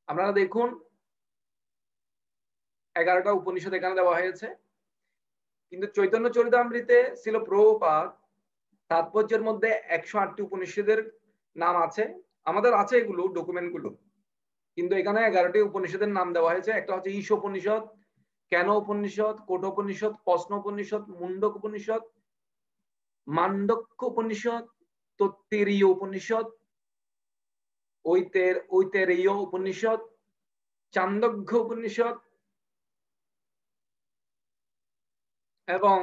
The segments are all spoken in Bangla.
আপনারা দেখুন 11টা উপনিষদ এখানে দেওয়া হয়েছে, কিন্তু চৈতন্য চরিতামৃতে ছিল প্রভুপাদ তাৎপর্যের মধ্যে 108টি উপনিষদের নাম আছে। আমাদের আছে এগুলো ডকুমেন্ট গুলো, কিন্তু এখানে 11টি উপনিষদের নাম দেওয়া হয়েছে। একটা হচ্ছে ঈশ উপনিষদ, কেন উপনিষদ, কোট উপনিষদ, প্রশ্ন উপনিষদ, মুন্ডক উপনিষদ, মান্ডক্য উপনিষদ, তত্ত্বেরীয় উপনিষদ, ঐতেরেয় উপনিষদ, চান্দোগ্য উপনিষদ এবং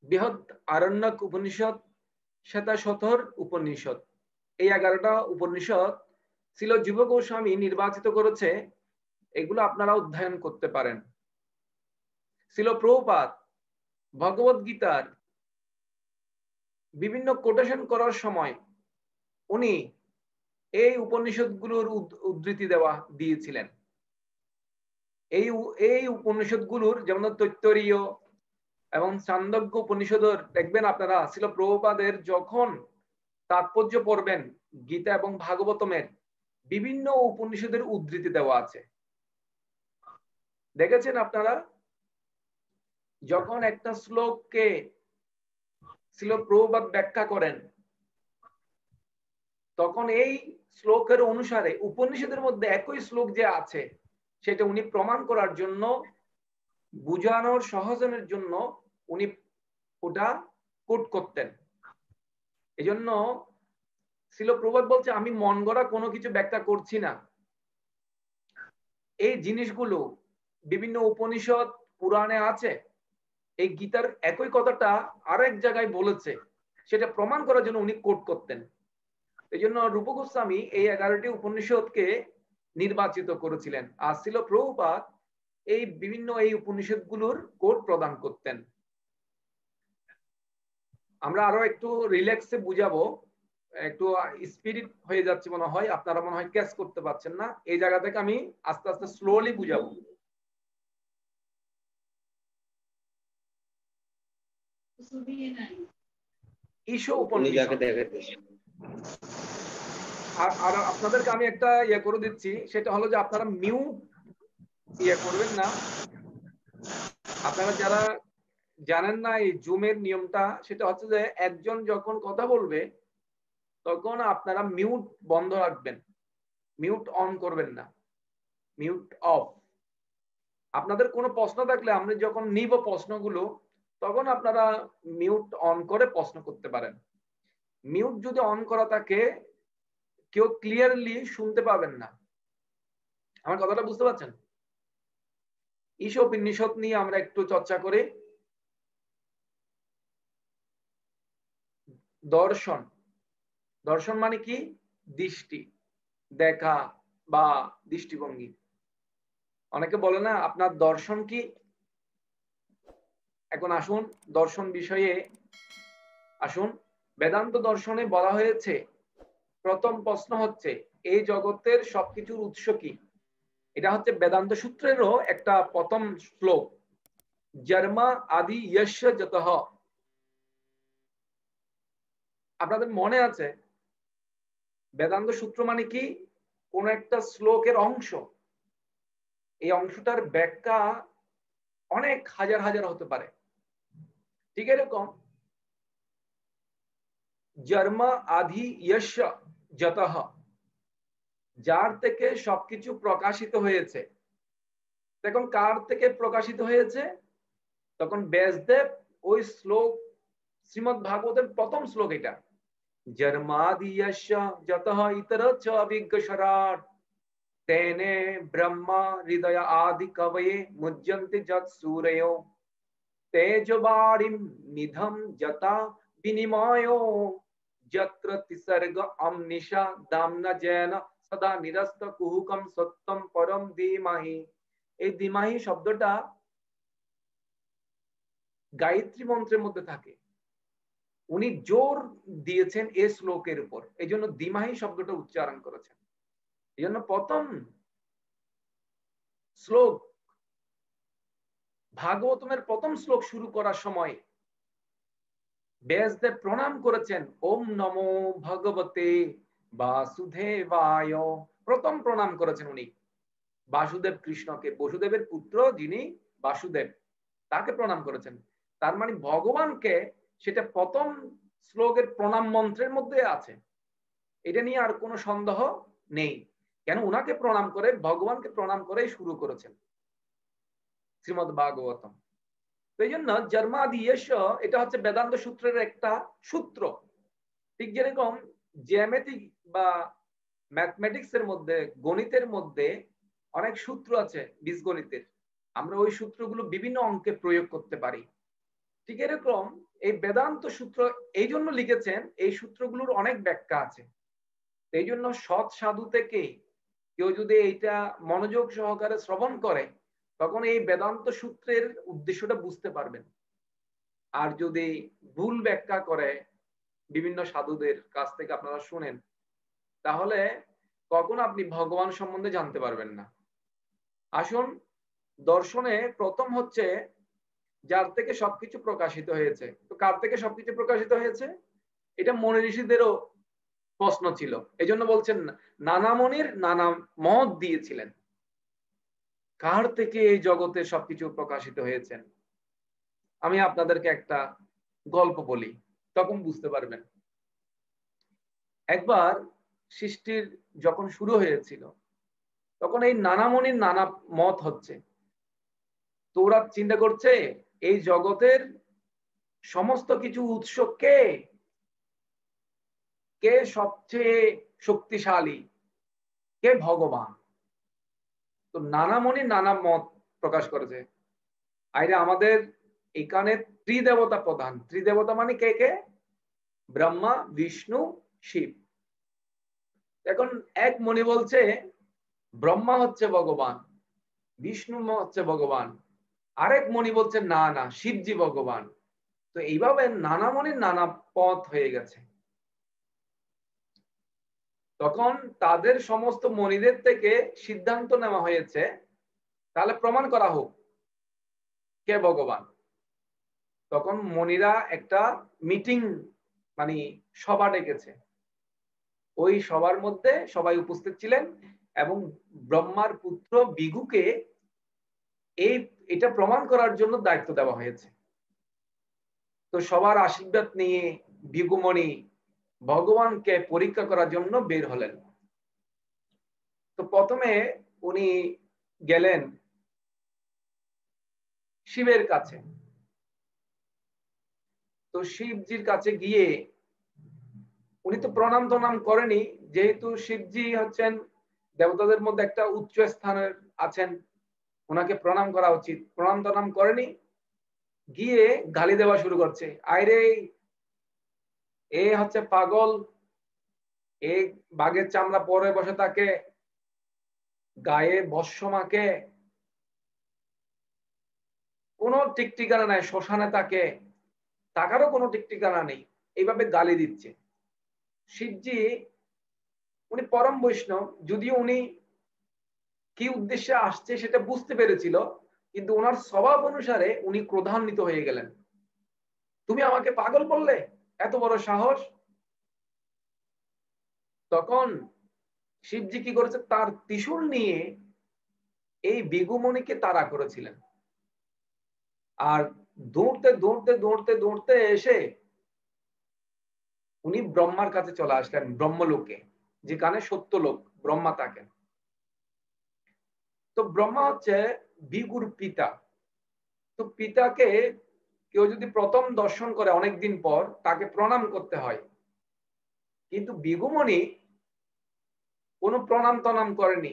বৃহৎ আরণ্যক উপনিষদ, শ্বেতাশতর উপনিষদ। এই 11টা উপনিষদ ছিল জীব গোস্বামী নির্বাচিত করেছে, এগুলো আপনারা অধ্যয়ন করতে পারেন। ছিল প্রভুপাদ ভগবত গীতার বিভিন্ন কোটেশন করার সময় উনি এই উপনিষদগুলোর উদ্ধৃতি দিয়েছিলেন। এই উপনিষদগুলোর যেমন তৈত্তরীয় এবং চান্দোগ্য উপনিষদের দেখবেন আপনারা ছিল প্রভুপাদের যখন তাৎপর্য পড়বেন গীতা এবং ভাগবতমের বিভিন্ন উপনিষদের উদ্ধৃতি দেওয়া আছে। দেখেছেন আপনারা যখন একটা শ্লোককে ছিল প্রভুপাদ ব্যাখ্যা করেন, তখন এই শ্লোকের অনুসারে উপনিষদের মধ্যে একই শ্লোক যে আছে সেটা উনি প্রমাণ করার জন্য, বুঝানোর সহজনের জন্য উনি ওটা কোট করতেন। এই জন্য ছিল প্রভুপাদ বলছে আমি মন গড়া কোনো কিছু ব্যাখ্যা করছি না, এই জিনিসগুলো বিভিন্ন উপনিষদ পুরাণে আছে, এই গীতার একই কথাটা আরেক জায়গায় বলেছে, সেটা প্রমাণ করার জন্য উনি কোট করতেন। এই জন্য রূপ গোস্বামী এই 11টি উপনিষদকে নির্বাচিত করেছিলেন, আর ছিল প্রভুপাদ এই বিভিন্ন এই উপনিষদগুলোর কোট প্রদান করতেন। আমরা আরো একটু রিল্যাক্সে বুঝাবো, একটু স্পিরিট হয়ে যাচ্ছে মনে হয়, আপনারা মনে হয় ক্যাচ করতে পারছেন না। এই জায়গা থেকে আমি আস্তে আস্তে স্লোলি বুঝাবো। ঈশ উপনিষদ, আর আপনাদেরকে আমি একটা করে দিচ্ছি, সেটা হলো যে আপনারা মিউট করবেন না। আপনারা যারা জানেন না এই জুমের নিয়মটা, সেটা হচ্ছে যে একজন যখন কথা বলবে তখন আপনারা মিউট বন্ধ রাখবেন, মিউট অন করবেন না, মিউট অফ। আপনাদের কোনো প্রশ্ন থাকলে আমরা যখন নিব প্রশ্নগুলো, তখন আপনারা মিউট অন করে প্রশ্ন করতে পারেন। মিউট যদি অন করা থাকে কেউ ক্লিয়ারলি শুনতে পাবেন না। আমার কথাটা বুঝতে পারছেন? ঈশ উপনিষদ নিয়ে আমরা একটু চর্চা করি। দর্শন, দর্শন মানে কি? দৃষ্টি, দেখা বা দৃষ্টিভঙ্গি। অনেকে বলে না আপনার দর্শন কি? এখন আসুন দর্শন বিষয়ে আসুন। বেদান্ত দর্শনে বলা হয়েছে, প্রথম প্রশ্ন হচ্ছে এই জগতের সবকিছুর উৎস কি? এটা হচ্ছে বেদান্ত সূত্রেরও একটা প্রথম শ্লোক, জন্ম আদি ইয়স্য যতঃ। আপনাদের মনে আছে বেদান্ত সূত্র মানে কি? কোন একটা শ্লোকের অংশ, এই অংশটার ব্যাখ্যা অনেক হাজার হাজার হতে পারে। ঠিক এরকম জন্ম আদি ইয়স্য যতঃ, যার থেকে সবকিছু প্রকাশিত হয়েছে। দেখুন কার থেকে প্রকাশিত হয়েছে? তখন ব্যাসদেব ওই শ্লোক, শ্রীমদ্ ভাগবতের প্রথম শ্লোক এটা, জন্মাদি ইয়স্য যতঃ ইতরচ্চ অভিজ্ঞস্বরাট তেনে ব্রহ্মা হৃদয় আদি কবয়ে মুহ্যন্তি যৎ সূরয়ো তেজবাড়িম নিধম যতা বিনিময়ো যত্র তিসর্গ অমনিশা দামনা জেন সদা নিরস্ত কুহুকম সত্যম পরম ধীমহি। এই ধীমহি শব্দটা গায়ত্রী মন্ত্রের মধ্যে থাকে, উনি জোর দিয়েছেন এই শ্লোকের উপর, এই জন্য ধীমহি শব্দটা উচ্চারণ করেছেন। এই জন্য প্রথম শ্লোক ভাগবতমের প্রথম শ্লোক শুরু করার সময় ব্যাসদেব প্রণাম করেছেন, ওম নমো ভগবতে বাসুদেবায়। প্রথম প্রণাম করেছেন উনি বাসুদেব কৃষ্ণকে, বসুদেবের পুত্র যিনি বাসুদেব, তাকে প্রণাম করেছেন। তার মানে ভগবানকে, সেটা প্রথম শ্লোকের প্রণাম মন্ত্রের মধ্যে আছে, এটা নিয়ে আর কোনো সন্দেহ নেই। কেন উনাকে প্রণাম করে, ভগবানকে প্রণাম করে শুরু করেছেন শ্রীমদ ভাগবতম। এই জন্য জন্মাদি ইয়শ, এটা হচ্ছে বেদান্ত সূত্রের একটা সূত্র। ঠিক যেরকম জ্যামিতিক বা ম্যাথমেটিক্স এর মধ্যে, গণিতের মধ্যে অনেক সূত্র আছে বীজগণিতের, আমরা ওই সূত্রগুলো বিভিন্ন অঙ্কে প্রয়োগ করতে পারি। ঠিক এরকম এই বেদান্ত সূত্র এই জন্য লিখেছেন, এই সূত্রগুলোর অনেক ব্যাখ্যা আছে। এই জন্য সৎ সাধু থেকে কেউ যদি এইটা মনোযোগ সহকারে শ্রবণ করে, তখন এই বেদান্ত সূত্রের উদ্দেশ্যটা বুঝতে পারবেন। আর যদি ভুল ব্যাখ্যা করে, বিভিন্ন সাধুদের কাছ থেকে আপনারা শুনেন, তাহলে কখনো আপনি ভগবান সম্বন্ধে জানতে পারবেন না। আসুন, দর্শনে প্রথম হচ্ছে যার থেকে সবকিছু প্রকাশিত হয়েছে। তো কার থেকে সবকিছু প্রকাশিত হয়েছে? এটা মনি ঋষিদেরও প্রশ্ন ছিল। এই জন্য বলছেন নানা মনির নানা মত দিয়েছিলেন, কার থেকে এই জগতে সবকিছু প্রকাশিত হয়েছেন। আমি আপনাদেরকে একটা গল্প বলি, তখন বুঝতে পারবেন। একবার সৃষ্টির যখন শুরু হয়েছিল, তখন এই নানা মনির নানা মত হচ্ছে। তো ওরা চিন্তা করছে এই জগতের সমস্ত কিছু উৎস কে, কে সবচেয়ে শক্তিশালী, কে ভগবান। তো নানা মনি নানা মত প্রকাশ করেছে। আইরে আমাদের এখানে ত্রিদেবতা প্রধান। ত্রিদেবতা মানে কে কে? ব্রহ্মা, বিষ্ণু, শিব। এখন এক মনি বলছে ব্রহ্মা হচ্ছে ভগবান, বিষ্ণু হচ্ছে ভগবান। আরেক মনি বলছে না না, শিবজি ভগবান। তো এইভাবে নানা মনির নানা পথ হয়ে গেছে। তখন তাদের সমস্ত মনিদের থেকে সিদ্ধান্ত নেওয়া হয়েছে, তাহলে প্রমাণ করা হোক কে ভগবান। তখন মনিরা একটা মিটিং, মানে সভা ডেকেছে। ওই সভার মধ্যে সবাই উপস্থিত ছিলেন এবং ব্রহ্মার পুত্র বিগুকে এটা প্রমাণ করার জন্য দায়িত্ব দেওয়া হয়েছে। তো সবার আশীর্বাদ নিয়ে বিগুমণি ভগবানকে পরীক্ষা করার জন্য বের হলেন। তো প্রথমে উনি গেলেন শিবের কাছে। তো শিবজির কাছে গিয়ে উনি তো প্রণাম টনাম করেনি, যেহেতু শিবজি হচ্ছেন দেবতাদের মধ্যে একটা উচ্চ স্থানের আছেন, ওনাকে প্রণাম করা উচিত। প্রণাম টনাম করেনি, গিয়ে গালি দেওয়া শুরু করছে। আইরে এ হচ্ছে পাগল, এ বাঘের চামড়া পরে বসে থাকে, গায়ে বর্ষ মাকে, কোনো ঠিক ঠিকানা নাই, শ্মশানে থাকে, টাকারও কোনো ঠিক ঠিকানা নেই। এইভাবে গালি দিচ্ছে। শিবজি উনি পরম বৈষ্ণব, যদিও উনি কি উদ্দেশ্যে আসছে সেটা বুঝতে পেরেছিল, কিন্তু ওনার স্বভাব অনুসারে উনি ক্রোধান্বিত হয়ে গেলেন। তুমি আমাকে পাগল বললে, এত বড় সাহস! তখন শিবজি কি করেছে, তার ত্রিশূল নিয়ে এই বিগুমণিকে তাড়া করেছিলেন। আর দৌড়তে দৌড়তে দৌড়তে দৌড়তে এসে উনি ব্রহ্মার কাছে চলে আসলেন, ব্রহ্মলোকে, যেখানে সত্যলোক, ব্রহ্মা থাকেন। তো ব্রহ্মা হচ্ছে বিগুর পিতা। তো পিতাকে কেউ যদি প্রথম দর্শন করে অনেকদিন পর, তাকে প্রণাম করতে হয়। কিন্তু বিগুমণি কোনো প্রণাম টনাম করেনি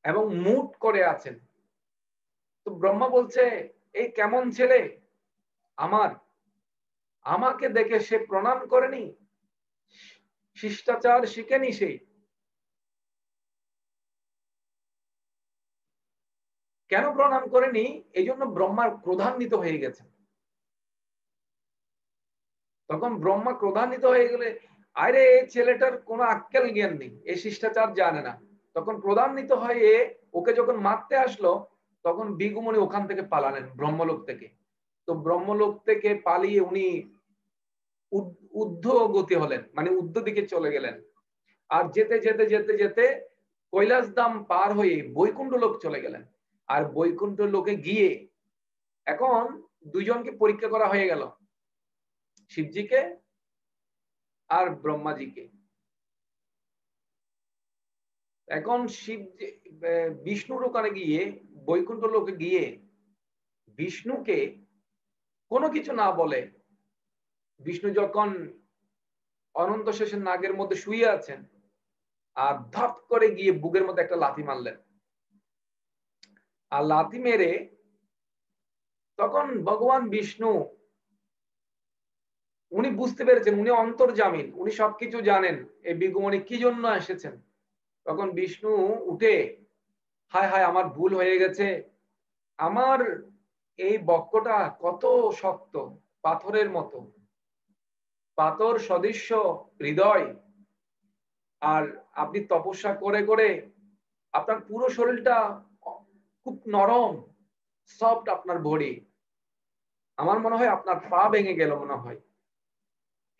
এবং মুট করে আছেন। তো ব্রহ্মা বলছে এই কেমন ছেলে, আমাকে দেখে সে প্রণাম করেনি, শিষ্টাচার শিখেনি সে, কেন প্রণাম করেনি? এই জন্য ব্রহ্মার ক্রোধান্বিত হয়ে গেছে। তখন ব্রহ্মা ক্রোধান্বিত হয়ে গেলে, আরে এই ছেলেটার কোনো আক্কেল জ্ঞান নেই, এই শিষ্টাচার জানে না। তখন ক্রোধান্বিত হয়ে ওকে যখন মারতে আসলো, তখন ভৃগুমুনি ওখান থেকে পালালেন ব্রহ্মলোক থেকে। তো ব্রহ্মলোক থেকে পালিয়ে উনি ঊর্ধ্বগতি হলেন, মানে ঊর্ধ্ব দিকে চলে গেলেন। আর যেতে যেতে যেতে যেতে কৈলাসধাম পার হয়ে বৈকুণ্ঠ লোক চলে গেলেন। আর বৈকুণ্ঠ লোকে গিয়ে এখন দুইজনকে পরীক্ষা করা হয়ে গেল, শিবজিকে আর ব্রহ্মাজিকে। এখন শিবজি বিষ্ণুর ওখানে গিয়ে বৈকুণ্ঠ লোকে গিয়ে বিষ্ণুকে কোনো কিছু না বলে, বিষ্ণু যখন অনন্ত শেষের নাগের মধ্যে শুয়ে আছেন, আর ধপ করে গিয়ে বুকের মধ্যে একটা লাথি মারলেন। আর লাথি মেরে তখন ভগবান বিষ্ণু উনি বুঝতে পেরেছেন, উনি অন্তর্জামিন, উনি সবকিছু জানেন এই ভৃগুমুনি কি জন্য এসেছেন। তখন বিষ্ণু উঠে, হায় হায় আমার ভুল হয়ে গেছে, আমার এই বক্ষটা কত শক্ত, পাথরের মতো, পাথর সদৃশ্য হৃদয়, আর আপনি তপস্যা করে করে আপনার পুরো শরীরটা খুব নরম, সফট আপনার বডি, আমার মনে হয় আপনার পা ভেঙে গেল মনে হয়।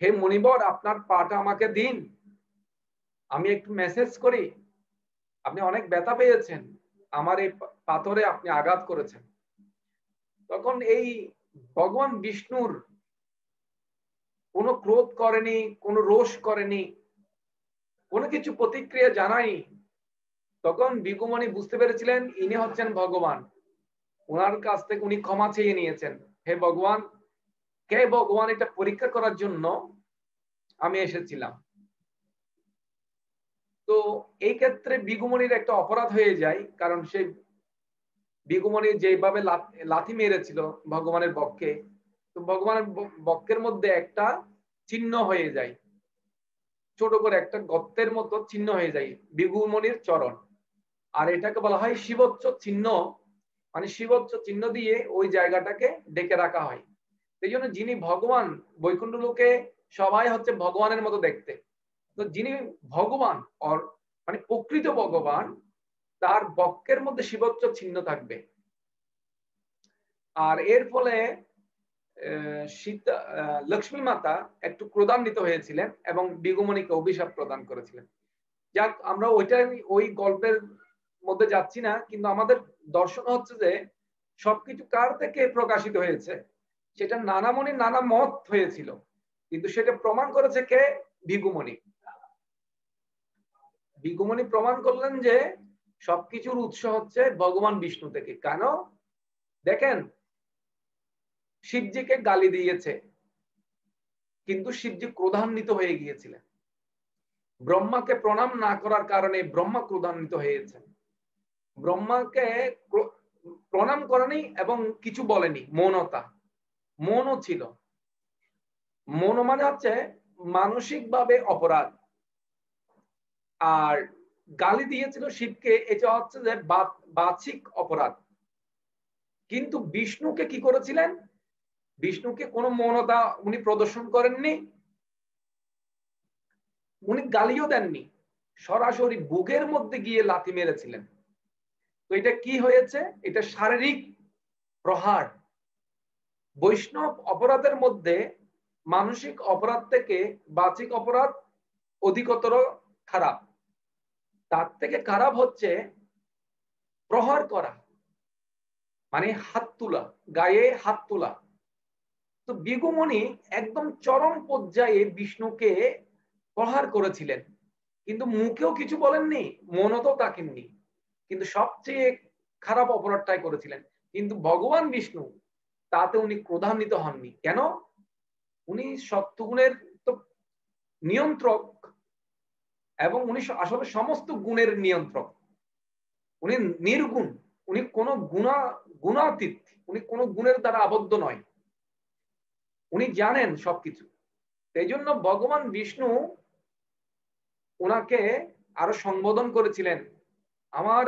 হে মুনিবর, আপনার পাটা আমাকে দিন, আমি একটু মেসেজ করি, আপনি অনেক ব্যথা পেয়েছেন, আমার এই পাথরে আপনি আঘাত করেছেন। তখন এই ভগবান বিষ্ণুর কোনো ক্রোধ করেনি, কোনো রোষ করেনি, কোনো কিছু প্রতিক্রিয়া জানায়নি। তখন ভৃগুমুনি বুঝতে পেরেছিলেন ইনি হচ্ছেন ভগবান। ওনার কাছ থেকে উনি ক্ষমা চেয়ে নিয়েছেন, হে ভগবান, কে ভগবান এটা পরীক্ষা করার জন্য আমি এসেছিলাম। তো এই ক্ষেত্রে ভৃগুমুনির একটা অপরাধ হয়ে যায়, কারণ সে ভৃগুমুনি যেভাবে লাথি মেরেছিল ভগবানের বক্ষে, তো ভগবানের বক্ষের মধ্যে একটা চিহ্ন হয়ে যায়, ছোট করে একটা গর্তের মতো চিহ্ন হয়ে যায় ভৃগুমুনির চরণ। আর এটাকে বলা হয় শিবচ্ছ চিহ্ন, মানে শিবচ্ছ চিহ্ন দিয়ে ওই জায়গাটাকে ডেকে রাখা হয়। সেই জন্য যিনি ভগবান, বৈকুণ্ঠ লোকে সবাই হচ্ছে ভগবানের মতো দেখতে, তো যিনি ভগবান মানে প্রকৃত ভগবান, তার বক্ষের মধ্যে শিবচ্ছ চিহ্ন থাকবে। আর এর ফলে সীতা, লক্ষ্মী মাতা একটু ক্রোধান্বিত হয়েছিলেন এবং ভৃগুমুনিকে অভিশাপ প্রদান করেছিলেন। যাক, আমরা ওই গল্পের মধ্যে যাচ্ছি না, কিন্তু আমাদের দর্শন হচ্ছে যে সবকিছু কার থেকে প্রকাশিত হয়েছে, সেটা নানা মুনির নানা মত হয়েছিল, কিন্তু সেটা প্রমাণ করেছে কে? ভৃগুমুনি। ভৃগুমুনি প্রমাণ করলেন যে সবকিছুর উৎস হচ্ছে ভগবান বিষ্ণু থেকে। কেন? দেখেন, শিবজিকে গালি দিয়েছে, কিন্তু শিবজি ক্রোধান্বিত হয়ে গিয়েছিলেন। ব্রহ্মাকে প্রণাম না করার কারণে ব্রহ্মা ক্রোধান্বিত হয়েছেন। ব্রহ্মাকে প্রণাম করেনি এবং কিছু বলেনি, মৌনতা, মৌনও ছিল। মৌন মানে হচ্ছে মানসিকভাবে অপরাধ। আর গালি দিয়েছিল শিবকে, এটা হচ্ছে যে বাচিক অপরাধ। কিন্তু বিষ্ণুকে কি করেছিলেন? বিষ্ণুকে কোনো মৌনতা উনি প্রদর্শন করেননি, উনি গালিও দেননি, সরাসরি বুকের মধ্যে গিয়ে লাথি মেরেছিলেন। তো এটা কি হয়েছে? এটা শারীরিক প্রহার। বৈষ্ণব অপরাধের মধ্যে মানসিক অপরাধ থেকে বাচিক অপরাধ অধিকতর খারাপ। তার থেকে খারাপ হচ্ছে প্রহার করা, মানে হাত তোলা, গায়ে হাত তোলা। তো ভৃগুমুনি একদম চরম পর্যায়ে বিষ্ণুকে প্রহার করেছিলেন, কিন্তু মুখেও কিছু বলেননি, মনও ডাকেননি, কিন্তু সবচেয়ে খারাপ অপরাধটাই করেছিলেন। কিন্তু ভগবান বিষ্ণু তাতে উনি ক্রোধান্বিত হননি। কেন? উনি সত্যগুণের তো নিয়ন্ত্রক, এবং উনি আসলে সমস্ত গুণের নিয়ন্ত্রক। উনি নির্গুণ, উনি কোনো গুণাতীত, উনি কোনো গুণের দ্বারা আবদ্ধ নয়, উনি জানেন সবকিছু। এই জন্য ভগবান বিষ্ণু ওনাকে আরো সম্বোধন করেছিলেন, আমার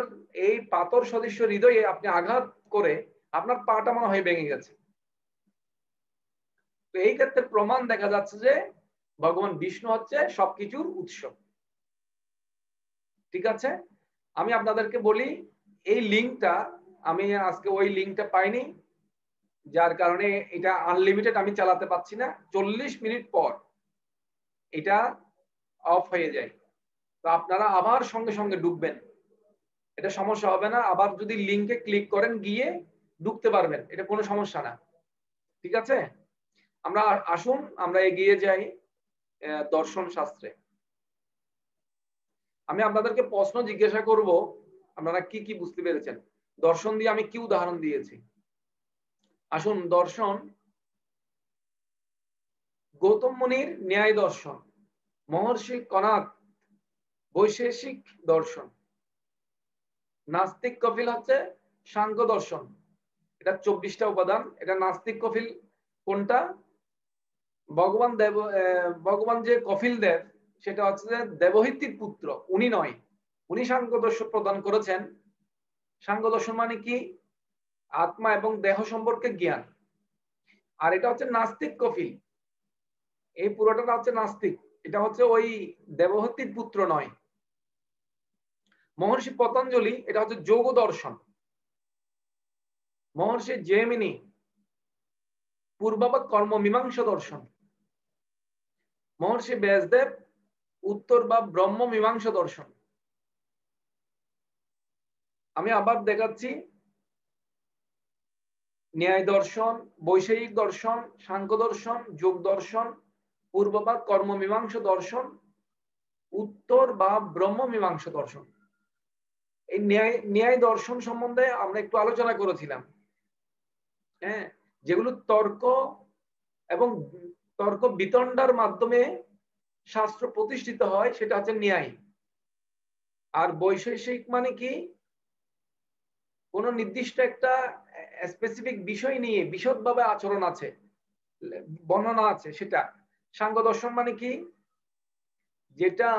এই পাথর সদৃশ্য হৃদয়ে আপনি আঘাত করে আপনার পাটা মনে হয় ভেঙে গেছে। তো এই ক্ষেত্রে প্রমাণ দেখা যাচ্ছে যে ভগবান বিষ্ণু হচ্ছে সবকিছুর উৎস। ঠিক আছে, আমি আপনাদেরকে বলি, এই লিঙ্কটা আমি আজকে ওই লিঙ্কটা পাইনি, যার কারণে এটা আনলিমিটেড আমি চালাতে পারছি না। 40 মিনিট পর এটা অফ হয়ে যায়। তো আপনারা আবার সঙ্গে সঙ্গে ঢুকবেন, এটা সমস্যা হবে না। আবার যদি লিঙ্কে ক্লিক করেন গিয়ে ঢুকতে পারবেন, এটা কোনো সমস্যা না। ঠিক আছে, আমরা আসুন আমরা এগিয়ে যাই দর্শন শাস্ত্রে। আমি আপনাদেরকে প্রশ্ন জিজ্ঞাসা করব, আপনারা কি কি বুঝতে পেরেছেন। দর্শন দিয়ে আমি কি উদাহরণ দিয়েছি। আসুন, দর্শন গৌতম মুনির ন্যায় দর্শন, মহর্ষি কনাদ বৈশেষিক দর্শন, নাস্তিক কপিল হচ্ছে সাংখ্য দর্শন। এটা 24টা উপাদান। এটা নাস্তিক কপিল কোনটা? ভগবান যে কপিল দেব সেটা হচ্ছে যে দেবহিতির পুত্র, উনি নয়। উনি সাংখ্য দর্শন প্রদান করেছেন। সাংখ্য দর্শন মানে কি? আত্মা এবং দেহ সম্পর্কে জ্ঞান। আর এটা হচ্ছে নাস্তিক কপিল, এই পুরোটা হচ্ছে নাস্তিক। এটা হচ্ছে ওই দেবহতির পুত্র নয়। মহর্ষি পতঞ্জলি এটা হচ্ছে যোগ দর্শন। মহর্ষি জেমিনি পূর্ববাদ কর্ম মীমাংসা দর্শন। মহর্ষি ব্যাসদেব উত্তর বা ব্রহ্ম মীমাংসা দর্শন। আমি আবার দেখাচ্ছি, ন্যায় দর্শন, বৈষয়িক দর্শন, সাংখ্য দর্শন, যোগ দর্শন, পূর্ববাদ কর্ম মীমাংসা দর্শন, উত্তর বা ব্রহ্ম মীমাংসা দর্শন। এই ন্যায় দর্শন সম্বন্ধে আমরা একটু আলোচনা করেছিলাম। হ্যাঁ, যেগুলো তর্ক এবং তর্ক বিতণ্ডার মাধ্যমে শাস্ত্র প্রতিষ্ঠিত হয় সেটা হচ্ছে ন্যায়। আর বৈশেষিক মানে কি? কোন নির্দিষ্ট একটা স্পেসিফিক বিষয় নিয়ে বিশদভাবে আচরণ আছে, বর্ণনা আছে, সেটা। সাংখ্য দর্শন মানে কি? যেটা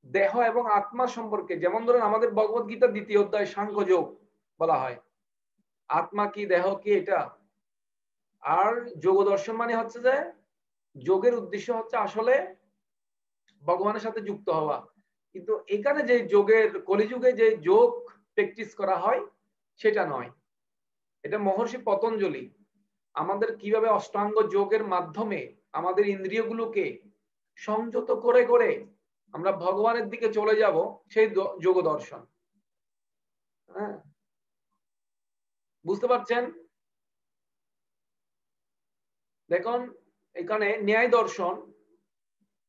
দেহ এবং আত্মা সম্পর্কে, যেমন ধরুন আমাদের ভগবত গীতা 2য় অধ্যায় সাংখ্য যোগ বলা হয়, আত্মা কি দেহ কি এটা। আর যোগ দর্শন মানে হচ্ছে যে যোগের উদ্দেশ্য হচ্ছে আসলে ভগবানের সাথে যুক্ত হওয়া। কিন্তু এখানে যে যোগের, কলিযুগে যে যোগ প্র্যাকটিস করা হয় সেটা নয়। এটা মহর্ষি পতঞ্জলি আমাদের কিভাবে অষ্টাঙ্গ যোগের মাধ্যমে আমাদের ইন্দ্রিয়গুলোকে সংযত করে করে আমরা ভগবানের দিকে চলে যাব, সেই যোগ দর্শন। হ্যাঁ, বুঝতে পারছেন? দেখুন এখানে ন্যায় দর্শন,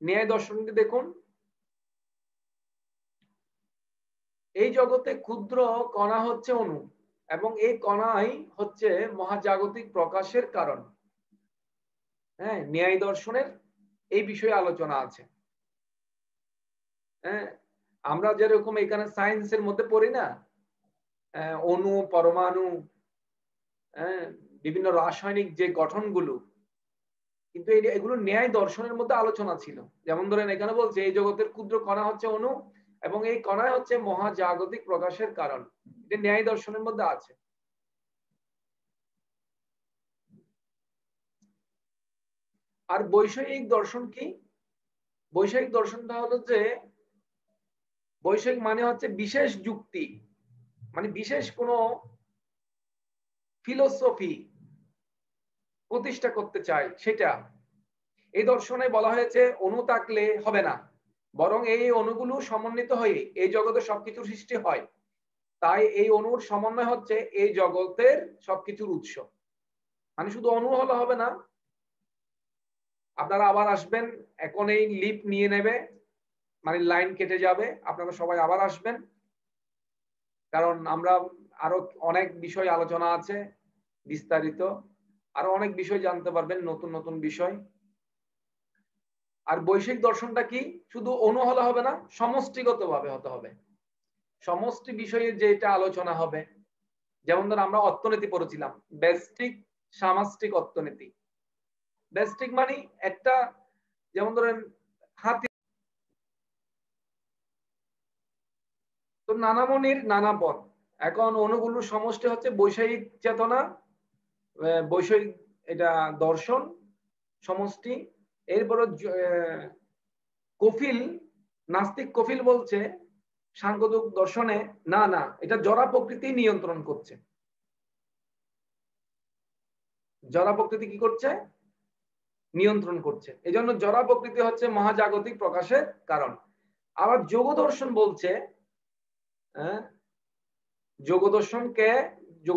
ন্যায় দর্শনকে দেখুন, এই জগতে ক্ষুদ্র কণা হচ্ছে অণু, এবং এই কণাই হচ্ছে মহাজাগতিক প্রকাশের কারণ। হ্যাঁ, ন্যায় দর্শনের এই বিষয়ে আলোচনা আছে। হ্যাঁ, আমরা যেরকম এখানে সায়েন্সের মধ্যে পড়ি না, অণু, পরমাণু, বিভিন্ন রাসায়নিক যে গঠনগুলো, কিন্তু এগুলো ন্যায় দর্শনের মধ্যে আলোচনা ছিল। যেমন ধরেন এখানে বলছে এই জগতের ক্ষুদ্র কণা হচ্ছে অণু, এবং এই কণাই হচ্ছে মহাজাগতিক প্রকাশের কারণ। এটা ন্যায় দর্শনের মধ্যে আছে। আর বৈষয়িক দর্শন কি? বৈষয়িক দর্শনটা হলো যে, বৈষয়িক মানে হচ্ছে বিশেষ যুক্তি, মানে বিশেষ কোনো ফিলোসফি প্রতিষ্ঠা করতে চায় সেটা। এই দর্শনে বলা হয়েছে অণু থাকলে হবে না, বরং এই অণুগুলো সমন্বিত হয়ে এই জগতে সবকিছুর সৃষ্টি হয়। তাই এই অণুর সমন্বয় হচ্ছে এই জগতের সবকিছুর উৎস। মানে শুধু অণু হলে হবে না। আপনারা আবার আসবেন, এখন এই লিপ নিয়ে নেবে, মানে লাইন কেটে যাবে, আপনারা সবাই আবার আসবেন, কারণ আমরা আরো অনেক বিষয় আলোচনা আছে বিস্তারিত, আরো অনেক বিষয় জানতে পারবেন, নতুন নতুন বিষয়। আর বৈষয়িক দর্শনটা কি? শুধু অণু হলে হবে না, সমষ্টিগত ভাবে হতে হবে। সমষ্টি বিষয়ে যেটা আলোচনা হবে, যেমন ধর আমরা অর্থনীতি পড়েছিলাম, ব্যষ্টিক সামষ্টিক অর্থনীতি। ব্যষ্টিক মানে একটা, যেমন ধরেন হাতি, তো নানা মনির নানা পথ। এখন অণুগুলোর সমষ্টি হচ্ছে বৈষয়িক চেতনা, বৈষয়িক এটা দর্শন সমষ্টি। এরপর কফিল, নাস্তিক কফিল বলছে সাংখ্যযোগ দর্শনে না না, এটা জড়া প্রকৃতি নিয়ন্ত্রণ করছে। জড়া প্রকৃতি কি করছে? নিয়ন্ত্রণ করছে। এই জন্য জড়া প্রকৃতি হচ্ছে মহাজাগতিক প্রকাশের কারণ। আবার যোগ দর্শন বলছে, যোগ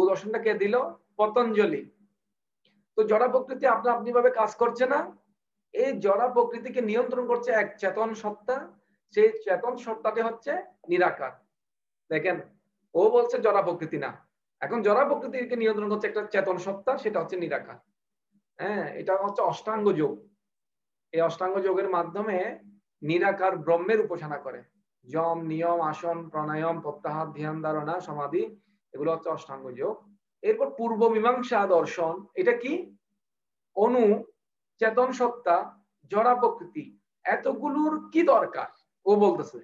দর্শনটা কে দিল? পতঞ্জলি। তো জড়া প্রকৃতি আপনা আপনি ভাবে কাজ করছে না, এই জড়া প্রকৃতিকে নিয়ন্ত্রণ করছে এক চেতন সত্তা। সেই চেতন সত্তাটি হচ্ছে নিরাকার। দেখেন, ও বলছে জড়া প্রকৃতি না, এখন জড়া প্রকৃতিকে নিয়ন্ত্রণ করছে একটা চেতন সত্তা, সেটা হচ্ছে নিরাকার। এটা হচ্ছে অষ্টাঙ্গ যোগ। এই অষ্টাঙ্গ যোগের মাধ্যমে নিরাকার ব্রহ্মের উপাসনা করে। যম, নিয়ম, আসন, প্রাণায়াম, প্রত্যাহার, ধ্যান, ধারণা, সমাধি, এগুলো হচ্ছে অষ্টাঙ্গ যোগ। এরপর পূর্ব মীমাংসা দর্শন, এটা কি? অনু, চেতন সত্তা, জড়া প্রকৃতি, এতগুলোর কি দরকার? ও বলতেছে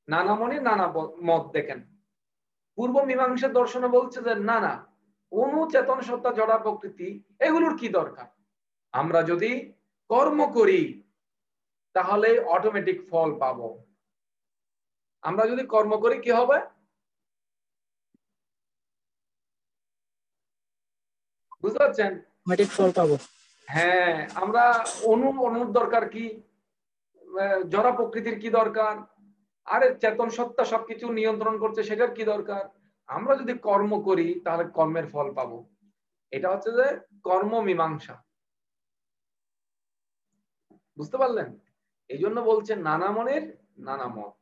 নানা মনে নানা মত। দেখেন, পূর্ব মীমাংসা দর্শনে বলছে যে না না, অনু, চেতন সত্তা, জড়া প্রকৃতি, এগুলোর কি দরকার? আমরা যদি কর্ম করি তাহলে অটোমেটিক ফল পাবো। আমরা যদি কর্ম করি কি হবে? বুঝতে পারছেন? অটোমেটিক ফল পাবো। হ্যাঁ, আমরা অনুর দরকার কি? জড়া প্রকৃতির কি দরকার? আরে চেতন সত্তা সবকিছু নিয়ন্ত্রণ করছে, সেটার কি দরকার? আমরা যদি কর্ম করি তাহলে কর্মের ফল পাবো। এটা হচ্ছে যে কর্ম মীমাংসা। বুঝতে পারলেন? এই জন্য বলছে নানা মনের নানা মত।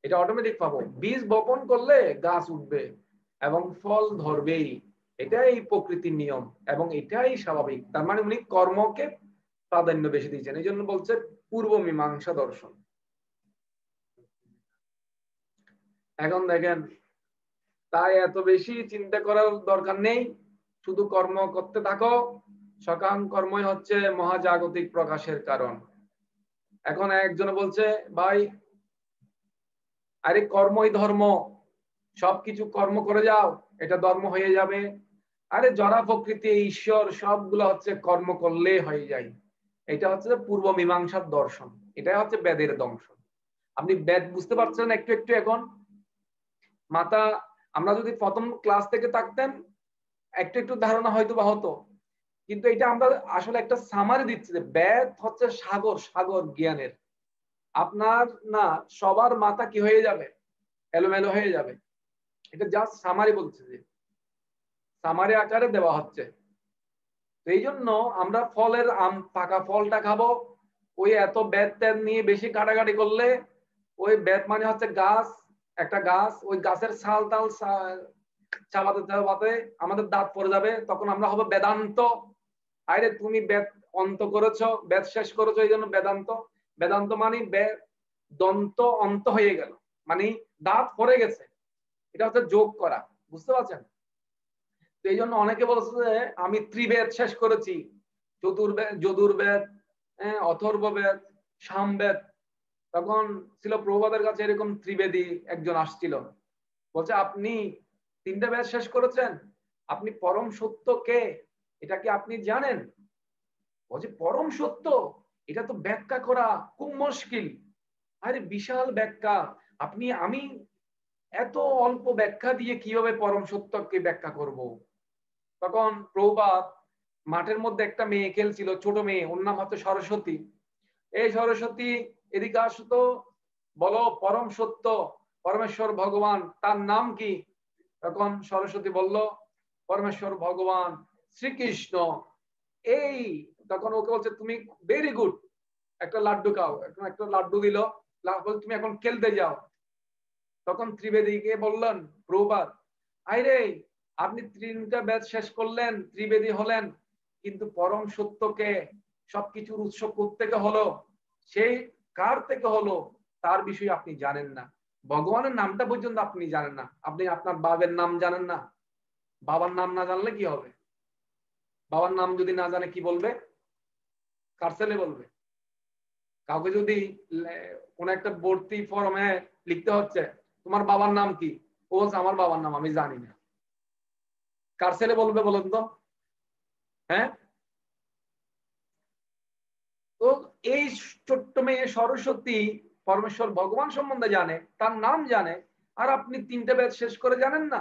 এটা অটোমেটিক পাবো। বীজ বপন করলে গাছ উঠবে এবং ফল ধরবেই, এটাই প্রকৃতির নিয়ম এবং এটাই স্বাভাবিক। তার মানে উনি কর্মকে প্রাধান্য বেশি দিয়েছেন, এই জন্য বলছে পূর্ব মীমাংসা দর্শন। এখন দেখেন, তাই এত বেশি চিন্তা করার দরকার নেই, শুধু কর্ম করতে থাকো। সকাম কর্মই হচ্ছে মহাজাগতিক প্রকাশের কারণ। এখন একজন বলছে, ভাই আরে কর্মই ধর্ম, সবকিছু কর্ম করে যাও, এটা ধর্ম হয়ে যাবে। আরে জড়া প্রকৃতি, ঈশ্বর, সবগুলো হচ্ছে কর্ম করলে হয়ে যায়। এটা হচ্ছে পূর্ব মীমাংসার দর্শন, এটা হচ্ছে বেদের দংশন। আপনি বেদ বুঝতে পারছেন একটু একটু এখন? মাথা, আমরা যদি প্রথম ক্লাস থেকে থাকতেন একটু একটু ধারণা হয়তো বা হতো, কিন্তু এটা আমরা আসলে একটা সামারি দিচ্ছি যে বেদ হচ্ছে সাগর, সাগর জ্ঞানের। আপনার না সবার মাথা কি হয়ে যাবে? এলোমেলো হয়ে যাবে। এটা জাস্ট সামারি বলছে, যে সামারি আকারে দেওয়া হচ্ছে। তো এই জন্য আমরা ফলের পাকা ফলটা খাবো। ওই এত বেদ টেদ নিয়ে বেশি কাটাকাটি করলে, ওই বেদ মানে হচ্ছে গাছ, একটা গাছ, ওই গাছের ছাল টাল চাবাতে চাবাতে আমাদের দাঁত পড়ে যাবে, তখন আমরা হবো বেদান্ত। আরে তুমি বেদ অন্ত করেছো, বেদ শেষ করেছো, এই জন্য বেদান্ত। বেদান্ত মানে দন্ত অন্ত হয়ে গেল, মানে দাঁত পড়ে গেছে, এটা হচ্ছে যোগ করা। বুঝতে পারছেন? তো এই জন্য অনেকে বলছে যে আমি ত্রিবেদ শেষ করেছি, যজুর্বেদ, অথর্ববেদ, সামবেদ। তখন ছিল প্রভুপাদের কাছে এরকম ত্রিবেদী একজন আসছিল, বলছে আপনি তিনটা বেদ শেষ করেছেন, আপনি পরম সত্য কে এটা কি আপনি জানেন? বলছে পরম সত্য, এটা তো ব্যাখ্যা করা খুব মুশকিল। আরে বিশাল ব্যাখ্যা, আমি এত অল্প ব্যাখ্যা দিয়ে কিভাবে পরম সত্যকে ব্যাখ্যা করব? তখন প্রভুপাদ, মাঠের মধ্যে একটা মেয়ে খেলছিল, ছোট মেয়ে, ওর নাম হচ্ছে সরস্বতী। এই সরস্বতী, এদিকে আসতো, বলো পরম সত্য পরমেশ্বর ভগবান তার নাম কি? তখন সরস্বতী বলল, পরমেশ্বর ভগবান শ্রীকৃষ্ণ। এই তখন ওকে বলছে তুমি ভেরি গুড, একটা লাড্ডু খাও। এখন একটা লাড্ডু দিল, তুমি এখন খেলতে যাও। তখন ত্রিবেদীকে বললেন প্রভুপাদ, আইরে আপনি তিনটা বেদ শেষ করলেন, ত্রিবেদী হলেন, কিন্তু পরম সত্যকে, সবকিছুর উৎস থেকে হলো, সেই কার থেকে হলো তার বিষয়ে আপনি জানেন না। ভগবানের নামটা পর্যন্ত আপনি জানেন না। আপনি আপনার বাবার নাম জানেন না। বাবার নাম না জানলে কি হবে? বাবার নাম যদি না জানে কি বলবে? কার ছেলে বলবে? কাউকে যদি কোন একটা ভর্তি ফর্মে লিখতে হচ্ছে তোমার বাবার নাম কি, ও বলছে আমার বাবার নাম আমি জানি না, কার ছেলে বলবে বলুন তো? হ্যাঁ, তো এই ছোট্ট মেয়ে সরস্বতী পরমেশ্বর ভগবান সম্বন্ধে জানে, তার নাম জানে, আর আপনি 3টে বেদ শেষ করে জানেন না?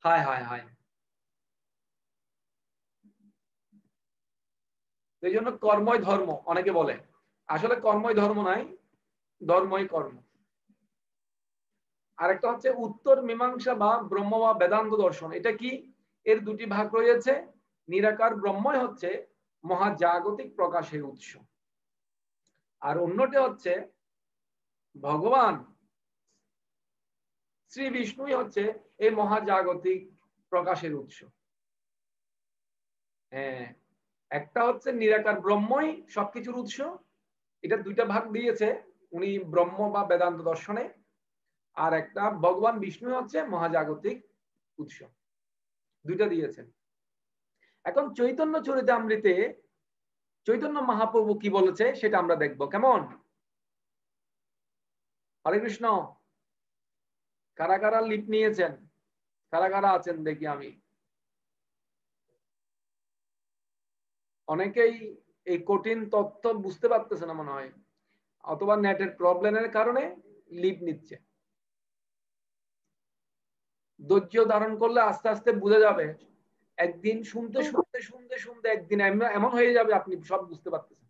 হায় হায় হায়। এই জন্য কর্মই ধর্ম অনেকে বলে, আসলে কর্মই ধর্ম নাই, ধর্মই কর্ম। আরেকটা হচ্ছে উত্তর মীমাংসা বা ব্রহ্ম বা বেদান্ত দর্শন। এটা কি? এর দুটি ভাগ রয়েছে। নিরাকার ব্রহ্মই হচ্ছে মহাজাগতিক প্রকাশের উৎস, আর অন্যটি হচ্ছে ভগবান শ্রী বিষ্ণুই হচ্ছে এই মহাজাগতিক প্রকাশের উৎস। হ্যাঁ, একটা হচ্ছে নিরাকার ব্রহ্মই সবকিছুর উৎস, এটা 2টা ভাগ দিয়েছে উনি ব্রহ্ম বা বেদান্ত দর্শনে। আর একটা ভগবান বিষ্ণু হচ্ছে মহাজাগতিক উৎস, 2টা দিয়েছেন। এখন চৈতন্য চরিতামৃতে চৈতন্য মহাপ্রভু কি বলেছে সেটা আমরা দেখব। কেমন? হরে কৃষ্ণ। কারা কারা লিপ নিয়েছেন? কারা কারা আছেন দেখি আমি। অনেকেই এই কঠিন তথ্য বুঝতে পারতেছে না মনে হয়, অথবা নেটের প্রবলেমের কারণে লিপ নিচ্ছে। ধৈর্য ধারণ করলে আস্তে আস্তে বুঝে যাবে। একদিন শুনতে শুনতে শুনতে শুনতে একদিন এমন হয়ে যাবে আপনি সব বুঝতে পারতেছেন।